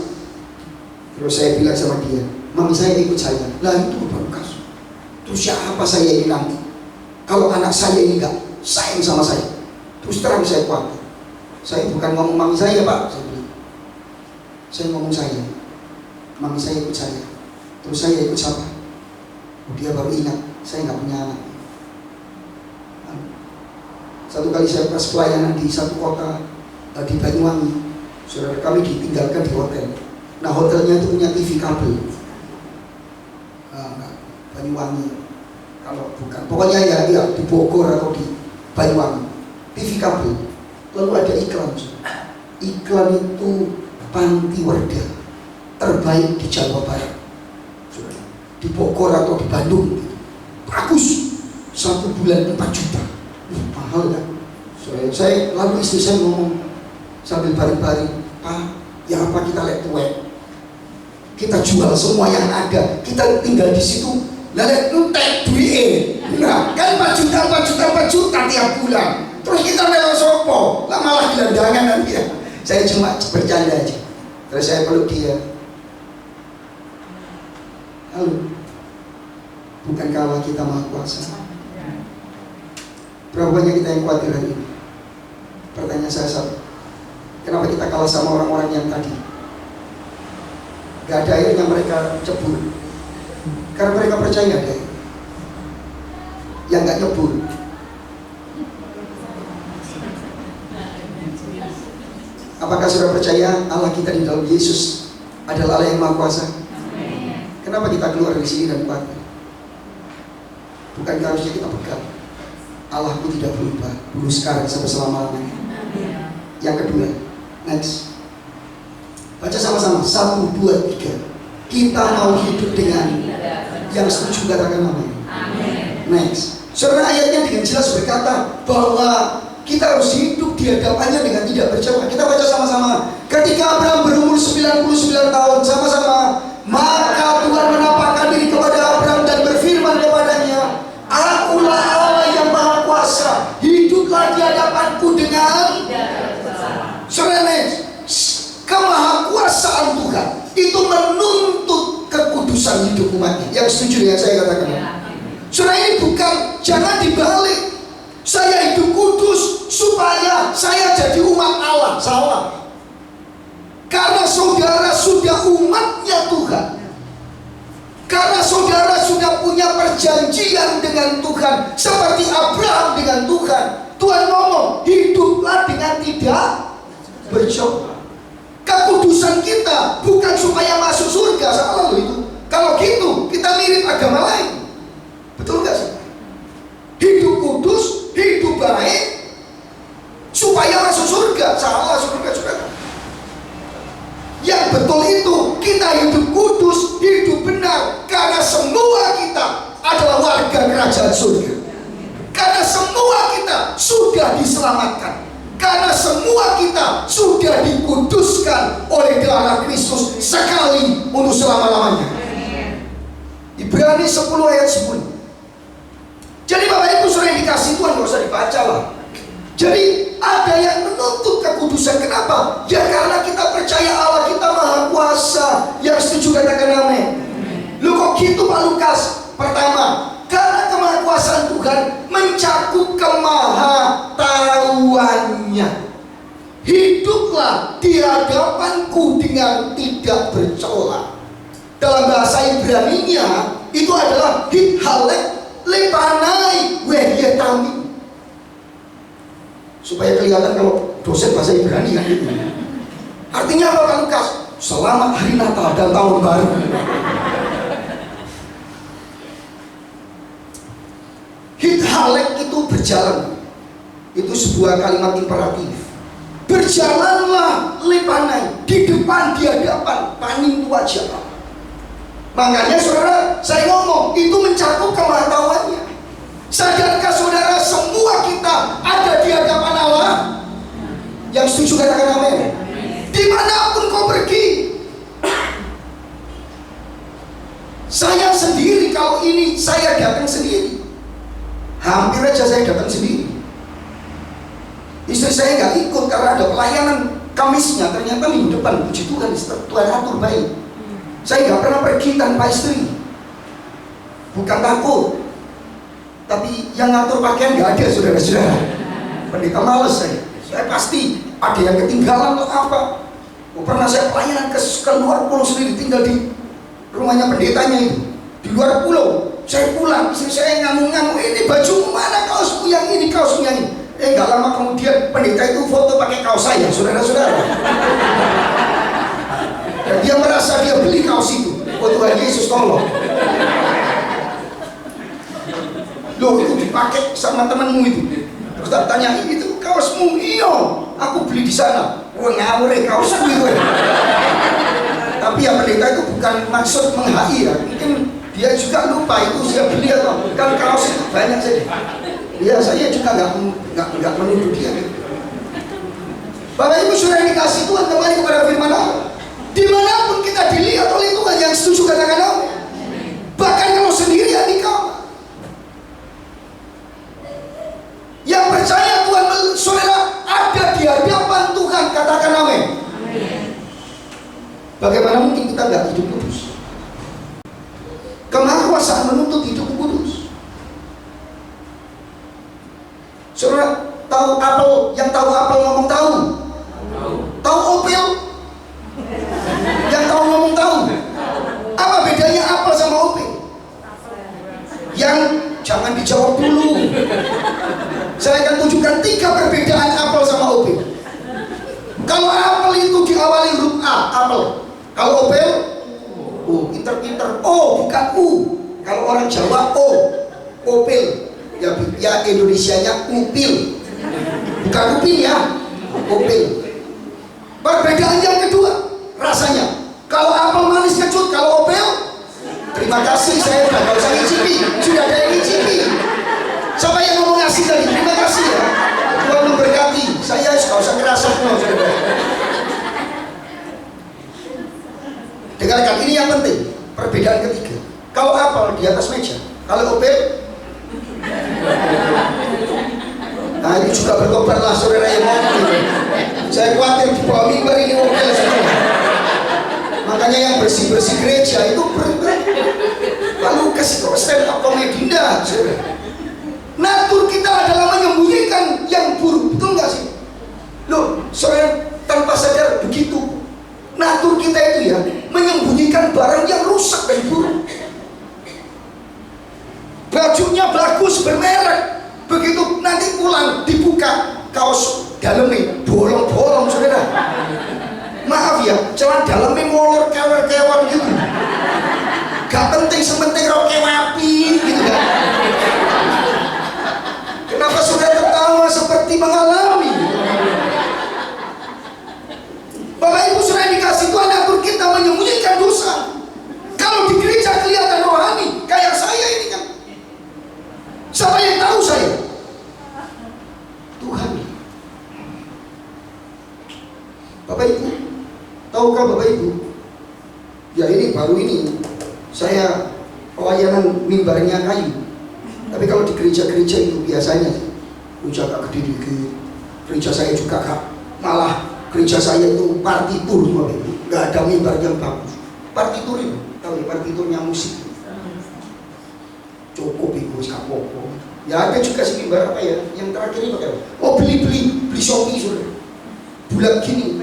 Terus saya bilang sama dia, mami saya ikut saya. Lah itu baru kasus. Terus siapa saya ini nanti? Kalau anak saya ini enggak sayang sama saya, terus terang saya khawatir. Saya bukan ngomong mami saya Pak, saya bilang. Saya ngomong saya. Mami saya ikut saya. Terus saya ikut siapa? Dia baru ingat, saya nggak punya anak. Satu kali saya pas pelayanan di satu kota di Banyuwangi, saudara, kami ditinggalkan di hotel. Nah, hotelnya itu punya TV kabel. Banyuwangi, kalau bukan, pokoknya ya di Bogor atau di Banyuwangi, TV kabel. Lalu ada iklan. Iklan itu panti werda terbaik di Jawa Barat, saudara. Di Bogor atau di Bandung, bagus. 1 bulan 4 juta, mahal kan? Saya lalu istri saya ngomong sambil baring-baring, Pak, ya apa kita lihat tuwek, kita jual semua yang ada, kita tinggal di situ, lalu entek duit, nah kan 4 juta tiap bulan, terus kita melo sopo, lah malah gelandangan nanti ya. Saya cuma bercanda aja, terus saya peluk dia. Halo, bukankah Allah kita Maha Kuasa? Berapa banyak kita yang khawatir hari ini? Pertanyaan saya satu, kenapa kita kalah sama orang-orang yang tadi? Gak ada airnya mereka cebur, karena mereka percaya ada air. Yang gak nyebur, apakah sudah percaya Allah kita di dalam Yesus adalah Allah yang Maha Kuasa? Kenapa kita keluar dari sini dan khawatir? Bukankah harusnya kita pegang Allahku tidak berubah, dulu sekarang sampai selama-lamanya. Yang kedua, next, sama-sama. 1, 2, 3. Kita mau hidup dengan yang setuju, katakan amin. Next. Saudara, ayatnya dengan jelas berkata bahwa kita harus hidup di hadapannya dengan tidak bercelah. Kita baca sama-sama. Ketika Abraham berumur 99 tahun, sama-sama. Maka Tuhan menampakkan diri kepada Abraham dan berfirman kepadanya, Akulah Allah yang Maha Kuasa, hiduplah di hadapanku dengan. Saudara, kemahakuasaan Tuhan itu menuntut kekudusan hidup umatnya. Yang setuju dengan saya, katakan. Saudara, ini bukan, jangan dibalik. Saya hidup kudus supaya saya jadi umat Allah. Salah. Karena saudara sudah umatnya Tuhan, karena saudara sudah punya perjanjian dengan Tuhan, seperti Abraham dengan Tuhan. Tuhan ngomong, hiduplah dengan tidak bercoba. Kekudusan kita bukan supaya masuk surga. Salah loh itu. Kalau gitu kita mirip agama lain. Betul gak sih? Hidup kudus, hidup baik supaya masuk surga. Salah, surga. Yang betul itu, kita hidup kudus, hidup benar, karena semua kita adalah warga kerajaan surga. Karena semua kita sudah diselamatkan, karena semua kita sudah dikuduskan oleh darah Kristus sekali untuk selama-lamanya. Ibrani 10 ayat 10. Jadi Bapak Ibu sudah dikasih Tuhan, gak usah dibaca lah. Jadi ada yang menuntut kekudusan. Kenapa? Ya karena kita percaya Allah kita Maha Kuasa. Yang setuju katakan amin. Lu kok gitu Pak Lukas? Pertama, karena kemahakuasaan Tuhan mencakup kemahatauannya. Hiduplah di hadapanku dengan tidak bercela. Dalam bahasa Ibraninya itu adalah hithalek lepanai wehyetami. Supaya kelihatan kalau dosen bahasa Ibrani kan gitu. Artinya apa Pak Lukas? Selamat hari Natal dan tahun baru. Hithalek itu berjalan. Itu sebuah kalimat imperatif. Berjalanlah lepanai, di depan, di hadapan, paning wajah. Makanya saudara, saya ngomong itu mencakup kemahatauannya. Sadarkah saudara, semua kita ada di hadapan Allah? Yang setuju katakan amin. Dimanapun kau pergi. Saya sendiri, kalau ini saya datang sendiri. Hampir aja saya datang sendiri. Istri saya nggak ikut karena ada pelayanan Kamisnya. Ternyata minggu depan, puji Tuhan, Tuhan atur baik. Saya nggak pernah pergi tanpa istri. Bukan takut, tapi yang ngatur pakaian nggak ada, saudara-saudara. Pendeta males saya pasti ada yang ketinggalan atau apa. Pernah saya pelayanan ke luar pulau sendiri, tinggal di rumahnya pendetanya itu di luar pulau. Saya pulang, istri saya ngamuk-ngamuk, ini baju mana, kaosmu yang ini, kaosmu yang ini. Nggak lama kemudian pendeta itu foto pakai kaos saya, saudara-saudara. Dan dia merasa dia beli kaos itu. Oh Tuhan Yesus tolong. Loh itu dipakai sama temanmu itu. Terus tak tanya, itu kaosmu? Iya, aku beli di sana. Wah ngawur kaosku itu. Tapi yang pendeta itu bukan maksud menghai ya. Mungkin dia juga lupa itu saya beli atau kan kaos itu banyak saja. Ya saya juga nggak menuduh dia. Bapak Ibu sudah dikasih Tuhan, kembali kepada firman Allah. Dimanapun kita dilihat oleh Tuhan, yang setuju katakan amin. Bahkan kalau sendirian di kamar. Yang percaya Tuhan, saudara, ada di hadapan Tuhan, katakan amin. Bagaimana mungkin kita nggak hidup kudus? Kemahakuasaan menuntut hidup kudus. Saudara, tahu apel, yang tahu apel ngomong tahu. Tahu opil? Yang tahu ngomong tahu. Apa bedanya apel sama opil? Yang jangan dijawab dulu. Saya akan tunjukkan 3 perbedaan apel sama opil. Kalau apel itu diawali huruf A, apel. Kalau opil, pinter-pinter. O, bukan U. Kalau orang Jawa O, opil. Ya Indonesianya upil. Bukan upil ya, opil. Perbedaan yang kedua, rasanya. Kalau apel manis kecut, kalau opel, terima kasih, saya udah gak usah ngicipi, sudah ada yang ngicipi. Siapa yang ngomong ngasih tadi? Terima kasih ya. Tuhan memberkati. Saya gak usah ngerasa no, saudara. Dengarkan, ini yang penting. Perbedaan ketiga. Kalau apel di atas meja, kalau opel, nah ini juga berkobar lah saudara yang ngomong. Saya khawatir di bawah mimbar ini opel semua. Makanya yang bersih-bersih gereja itu lalu kasih stand up komedi enggak, saudara. Natur kita adalah menyembunyikan yang buruk, betul nggak sih? Loh, saudara, tanpa sadar begitu. Natur kita itu ya menyembunyikan barang yang rusak dan buruk. Bajunya bagus bermerek, begitu nanti pulang dibuka kaos dalamnya bolong-bolong, saudara. Maaf ya, celana dalamnya molor kewer-kewer gitu. Gak penting, sementing roknya wapi gitu kan. Kenapa sudah tertawa seperti mengalami? Bapak Ibu sudah dikasih Tuhan atur kita menyembunyikan dosa. Kalau di gereja kelihatan rohani, kayak saya ini kan. Siapa yang tahu saya? Tuhan. Bapak Ibu, tahukah Bapak Ibu? Ya ini baru ini saya pelayanan mimbarnya kayu. Tapi kalau di gereja-gereja itu biasanya gereja agak gede dikit. Gereja saya juga malah gereja saya itu partitur, Bapak Ibu. Nggak ada mimbar yang bagus. Partitur itu, tahu ya, partiturnya musik. Cukup itu sapopo. Ya ada juga sih mimbar apa ya? Yang terakhir ini pakai. Oh beli Shopee sudah. Bulat gini.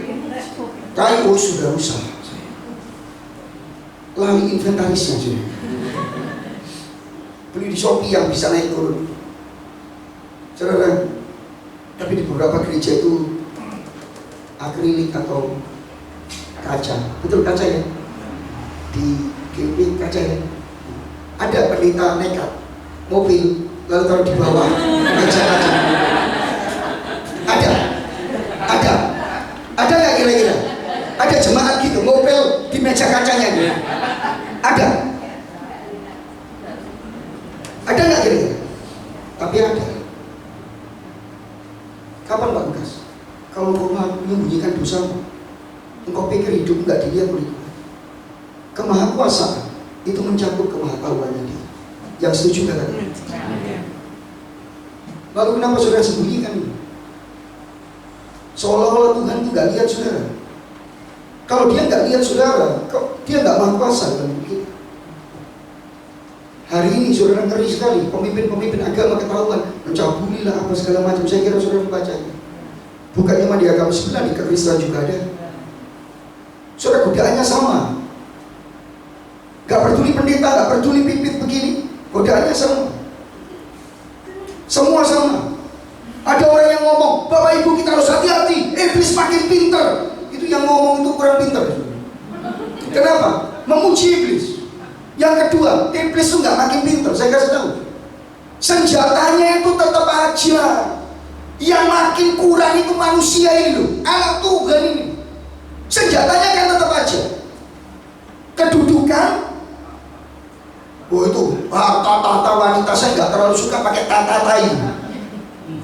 Kayu sudah rusak. Lalu inventarisnya sudah. Beli di Shopee yang bisa naik turun. Saudara, tapi di beberapa gereja itu akrilik atau kaca, betul kaca ya? Di GP kaca ya? Ada pendeta nekat mobil lalu taruh di bawah meja kaca. Ada nggak kira-kira? Ada jemaat gitu, mobil di meja kacanya gitu. Ada nggak kira-kira? Tapi ada. Kapan Pak Lukas? Kalau engkau menyembunyikan dosamu, engkau pikir hidup nggak dilihat oleh Tuhan. Kemahakuasaan itu mencakup kemahatauannya Dia. Yang setuju katakan. Lalu kenapa saudara sembunyikan ini? Seolah-olah Tuhan itu nggak lihat saudara. Kalau Dia nggak lihat saudara, Dia nggak maha kuasa dalam kita. Hari ini saudara ngeri sekali, pemimpin-pemimpin agama ketahuan mencabulilah apa segala macam. Saya kira saudara membacanya. Bukan cuma di agama sebelah, di Kristen juga ada. Saudara, godaannya sama. Gak peduli pendeta, gak peduli pipit begini, godaannya sama. Semua sama. Ada orang yang ngomong, Bapak Ibu kita harus hati-hati, iblis makin pinter. Itu yang ngomong itu kurang pinter. Kenapa? Memuji iblis. Yang kedua, iblis itu gak makin pinter. Saya kasih tahu, senjatanya itu tetap aja. Yang makin kurang itu manusia ini loh, anak Tuhan ini. Senjatanya kan tetap aja. Kedudukan. Oh itu, tata wanita saya nggak terlalu suka pakai tata ini.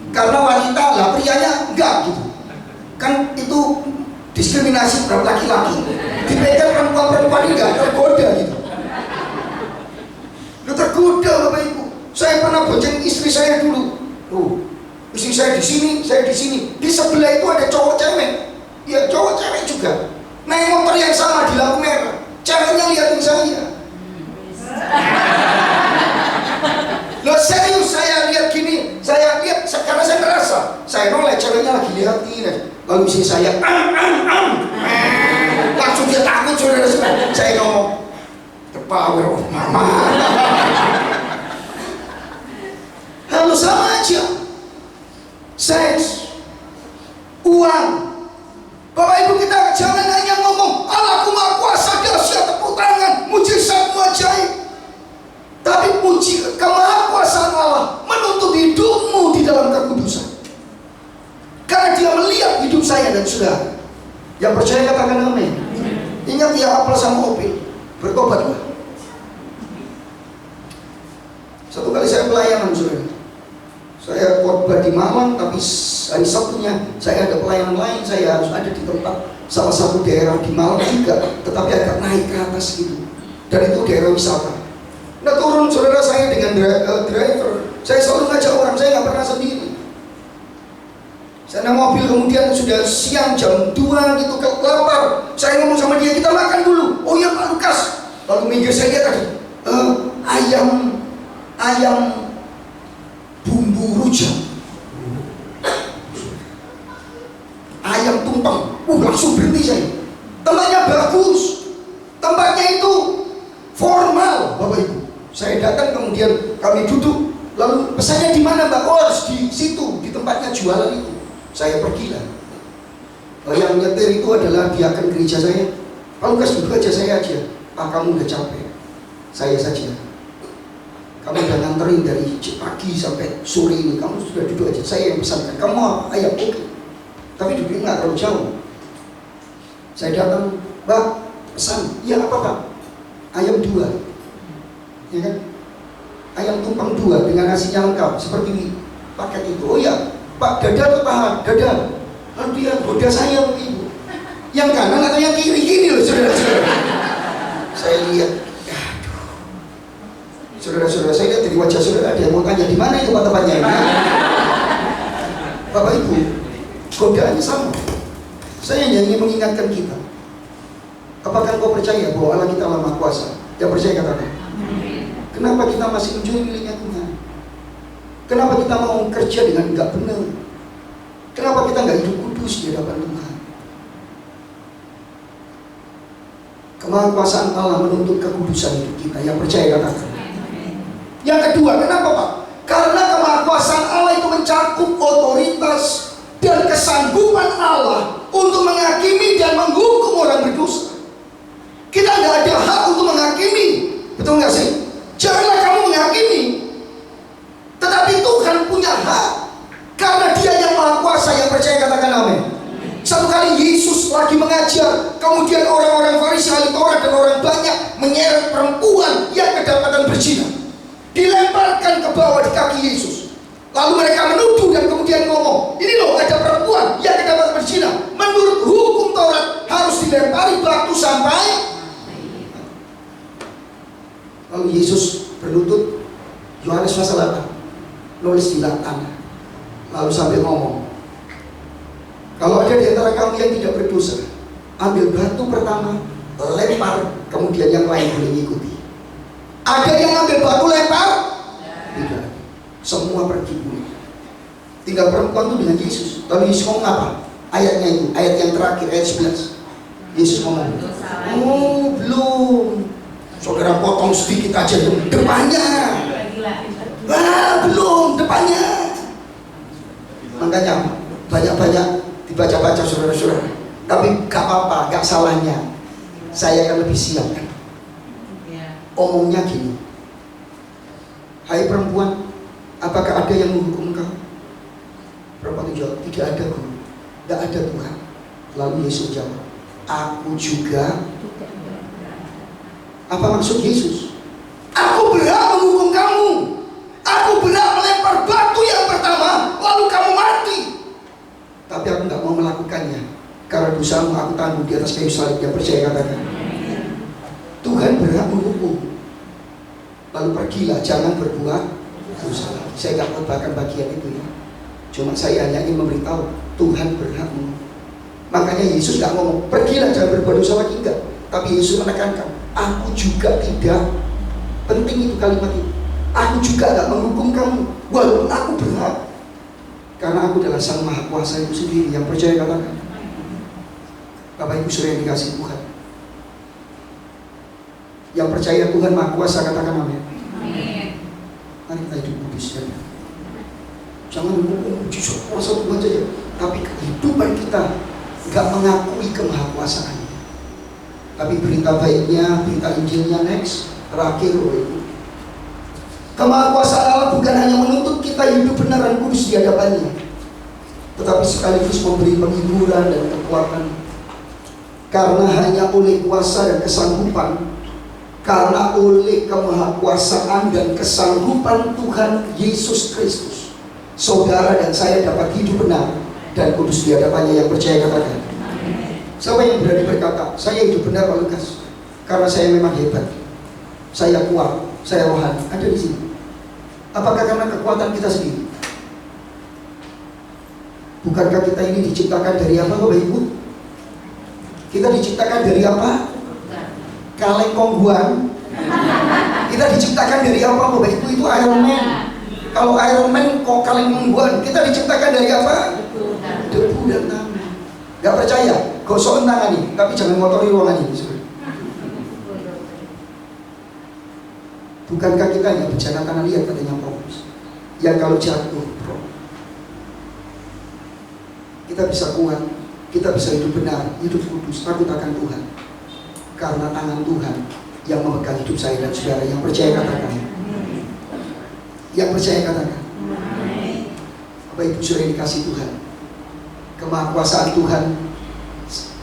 Karena wanita lah, prianya enggak gitu. Kan itu diskriminasi terhadap laki-laki. Dipegang perempuan-perempuan ini nggak tergoda gitu. Lu tergoda Bapak Ibu. Saya pernah bonceng istri saya dulu. Istri saya di sini, saya di sini. Di sebelah itu ada cowok cewek. Ya cowok cewek juga. Naik motor yang sama di lampu merah. Ceweknya liatin saya. Loh serius, saya lihat gini. Saya lihat karena saya ngerasa. Saya noleh, ceweknya lagi liatin. Lalu istri saya langsung dia takut saudara-saudara. Saya ngomong, the power of mama. Lalu sama aja. Seks, uang. Bapak Ibu kita jangan hanya ngomong Allahku maha kuasa, dahsyat, tepuk tangan, mujizatmu ajaib. Tapi puji kemahakuasaan Allah menuntut hidupmu di dalam kekudusan. Karena Dia melihat hidup saya dan saudara. Yang percaya katakan amin. Ingat ya apel sama opil, bertobatlah. Satu kali saya pelayanan, saudara. Saya khotbah di Malang, tapi hari Sabtunya saya ada pelayanan lain. Saya harus ada di tempat salah satu daerah di Malang juga, tetapi agak naik ke atas gitu. Dan itu daerah wisata. Nah turun saudara saya dengan driver. Saya selalu ngajak orang, saya nggak pernah sendiri. Saya naik mobil, kemudian sudah siang jam 2 gitu, lapar. Saya ngomong sama dia, kita makan dulu. Oh iya Pak Lukas. Lalu minggu saya lihat tadi ayam bumbu rujak, ayam tumpeng. Langsung berhenti saya. Tempatnya bagus, tempatnya itu formal, Bapak Ibu. Saya datang, kemudian kami duduk. Lalu pesannya di mana Mbak? Oh di situ, di tempatnya jualan itu. Saya pergilah. Yang nyetir itu adalah diaken gereja saya. Pak Lukas duduk aja, saya aja. Pak kamu udah capek, saya saja. Kamu udah nganterin dari pagi sampai sore ini, kamu sudah duduk aja. Saya yang pesankan. Kamu apa? Ayam, oke. Tapi duduknya nggak terlalu jauh. Saya datang, Mbak pesan. Ya apa Pak? Ayam 2, ya kan? Ayam tumpeng 2 dengan nasinya lengkap seperti paket itu. Oh ya Pak, dada atau paha? Dada. Lalu dia goda saya begitu. Yang kanan atau yang kiri? Gini loh saudara-saudara. Saya lihat, aduh. Saudara-saudara, saya lihat dari wajah saudara ada yang mau tanya, di mana itu tempatnya ini? Bapak Ibu, godaannya sama. Saya hanya ingin mengingatkan kita. Apakah kau percaya bahwa Allah kita Maha Kuasa? Yang percaya katakan. Kenapa kita masih menjadi miliknya Tuhan? Kenapa kita mau kerja dengan enggak benar? Kenapa kita enggak hidup kudus di hadapan Tuhan? Kemahakuasaan Allah menuntut kekudusan hidup kita. Yang percaya katakan. Yang kedua, kenapa Pak? Karena kemahakuasaan Allah itu mencakup otoritas dan kesanggupan Allah untuk menghakimi dan menghukum orang berdosa. Kita nggak ada hak untuk menghakimi, betul nggak sih? Janganlah kamu menghakimi, tetapi Tuhan punya hak karena Dia yang Maha Kuasa. Yang percaya katakan amin. Satu kali Yesus lagi mengajar, kemudian orang-orang Farisi, ahli Taurat dan orang banyak menyeret perempuan yang kedapatan berzina, dilemparkan ke bawah di kaki Yesus. Lalu mereka menuduh dan kemudian ngomong, ini loh ada perempuan yang kedapatan berzina, menurut hukum Taurat harus dilempari batu sampai. Lalu Yesus berlutut, Yohanes pasal 8, nulis di tanah. Lalu sambil ngomong, kalau ada di antara kamu yang tidak berdosa, ambil batu pertama, lempar, kemudian yang lain boleh mengikuti. Ada yang ambil batu lempar? Tidak. Semua pergi pulang. Tinggal perempuan itu dengan Yesus. Lalu Yesus ngomong apa? Ayatnya itu, ayat yang terakhir, ayat 11. Yesus ngomong, oh belum. Saudara potong sedikit aja depannya. Belum, depannya. Makanya banyak-banyak dibaca-baca saudara-saudara. Tapi gak apa-apa, gak salahnya. Saya akan lebih siap kan. Omongnya gini, hai perempuan, apakah ada yang menghukum kau? Perempuan itu jawab, tidak ada guru, tidak ada Tuhan. Lalu Yesus jawab, aku juga. Apa maksud Yesus? Aku berhak menghukum kamu. Aku berhak melempar batu yang pertama, lalu kamu mati. Tapi aku tidak mau melakukannya karena dosamu aku tanggung di atas kayu salib. Yang percaya katakan. Tuhan berhak menghukum. Lalu pergilah, jangan berbuat dosa. Saya tidak khotbahkan bagian itu ya. Cuma saya hanya ingin memberitahu Tuhan berhak menghukum. Makanya Yesus tidak ngomong pergilah jangan berbuat dosa lagi, enggak. Tapi Yesus menekankan, aku juga tidak. Penting itu kalimat itu. Aku juga tidak menghukum kamu, walaupun aku berhak. Karena aku adalah Sang Maha Kuasa itu sendiri. Yang percaya katakan. Bapak Ibu saudara yang dikasih Tuhan, yang percaya Tuhan Maha Kuasa katakan amin. Mari kita hidup kudus ya. Jangan menghukum kuasa Tuhan saja, tapi kehidupan kita nggak mengakui kemahakuasaannya. Tapi berita baiknya, berita Injilnya next, terakhir itu. Kemahakuasaan Allah bukan hanya menuntut kita hidup benar dan kudus di hadapannya, tetapi sekaligus memberi penghiburan dan kekuatan Karena hanya oleh kuasa dan kesanggupan, karena oleh kemahakuasaan dan kesanggupan Tuhan Yesus Kristus, saudara dan saya dapat hidup benar dan kudus di hadapannya. Yang percaya katakan. Siapa yang berani berkata, saya hidup benar Pak Lukas, karena saya memang hebat, saya kuat, saya rohani? Ada di sini. Apakah karena kekuatan kita sendiri? Bukankah kita ini diciptakan dari apa Bapak Ibu? Kita diciptakan dari apa? Kaleng kongguan. Kita diciptakan dari apa Bapak Ibu? Itu Iron Man. Kalau Iron Man kok kaleng kongguan, kita diciptakan dari apa? Debu dan tanah. Gak percaya? Gosok tangan ini, tapi jangan ngotori ruangan ini. Bukankah kita yang bencana tanah liat katanya Paulus, yang kalau jatuh kita bisa kuat, kita bisa hidup benar, hidup kudus, takut akan Tuhan, karena tangan Tuhan yang memegang hidup saya dan saudara. Yang percaya katakan. Yang percaya katakan. Bapak Ibu saudara yang dikasih Tuhan, kemahakuasaan Tuhan.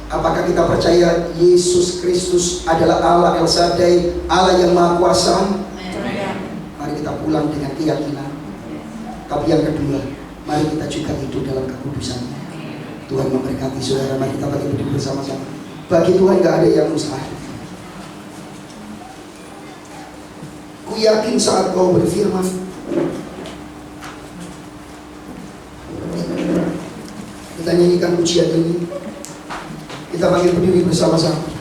Apakah kita percaya Yesus Kristus adalah Allah El Shaddai, Allah yang Maha Kuasa? Mari kita pulang dengan keyakinan. Tapi yang kedua, mari kita juga hidup dalam kekudusannya. Tuhan memberkati saudara. Mari kita bagi berdiri bersama-sama. Bagi Tuhan gak ada yang mustahil. Ku yakin saat kau berfirman, kita nyanyikan pujian ini, kita bagi berdiri bersama-sama.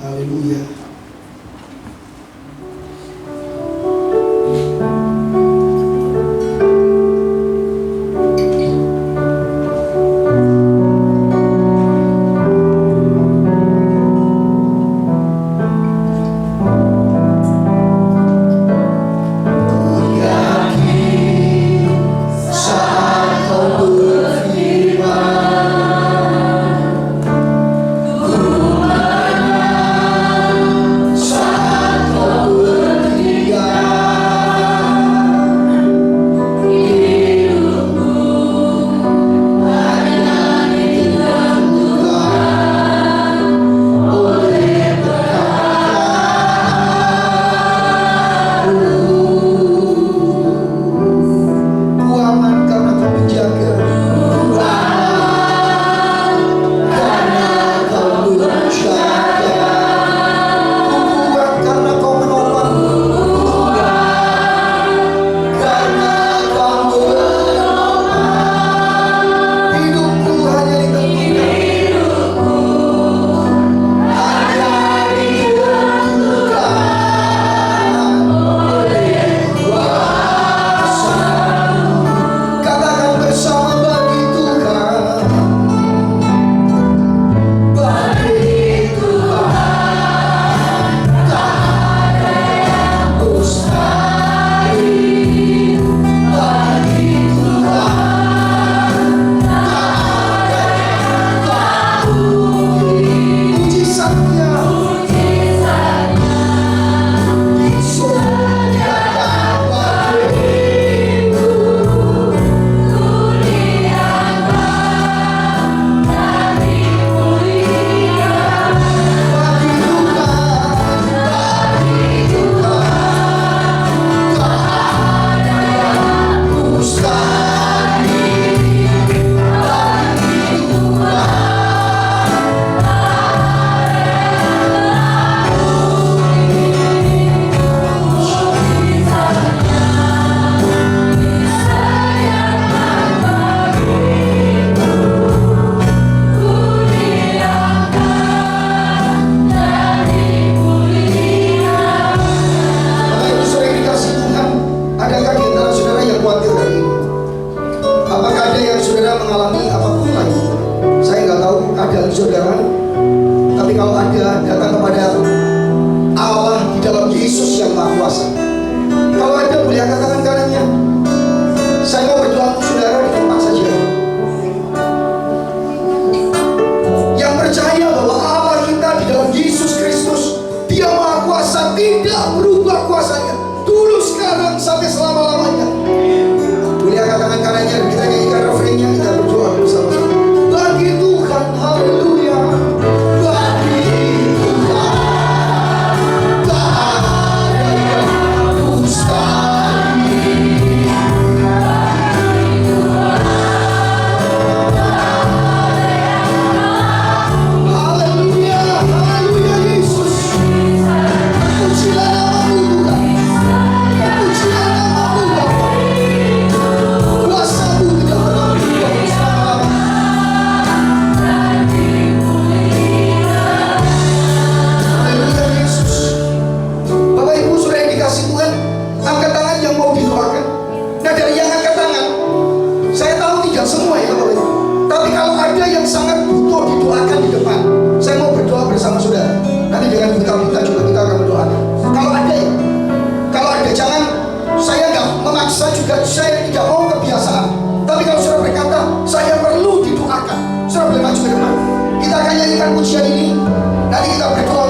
Haleluya. Tidak berubah kuasanya. Dulu kita berdoa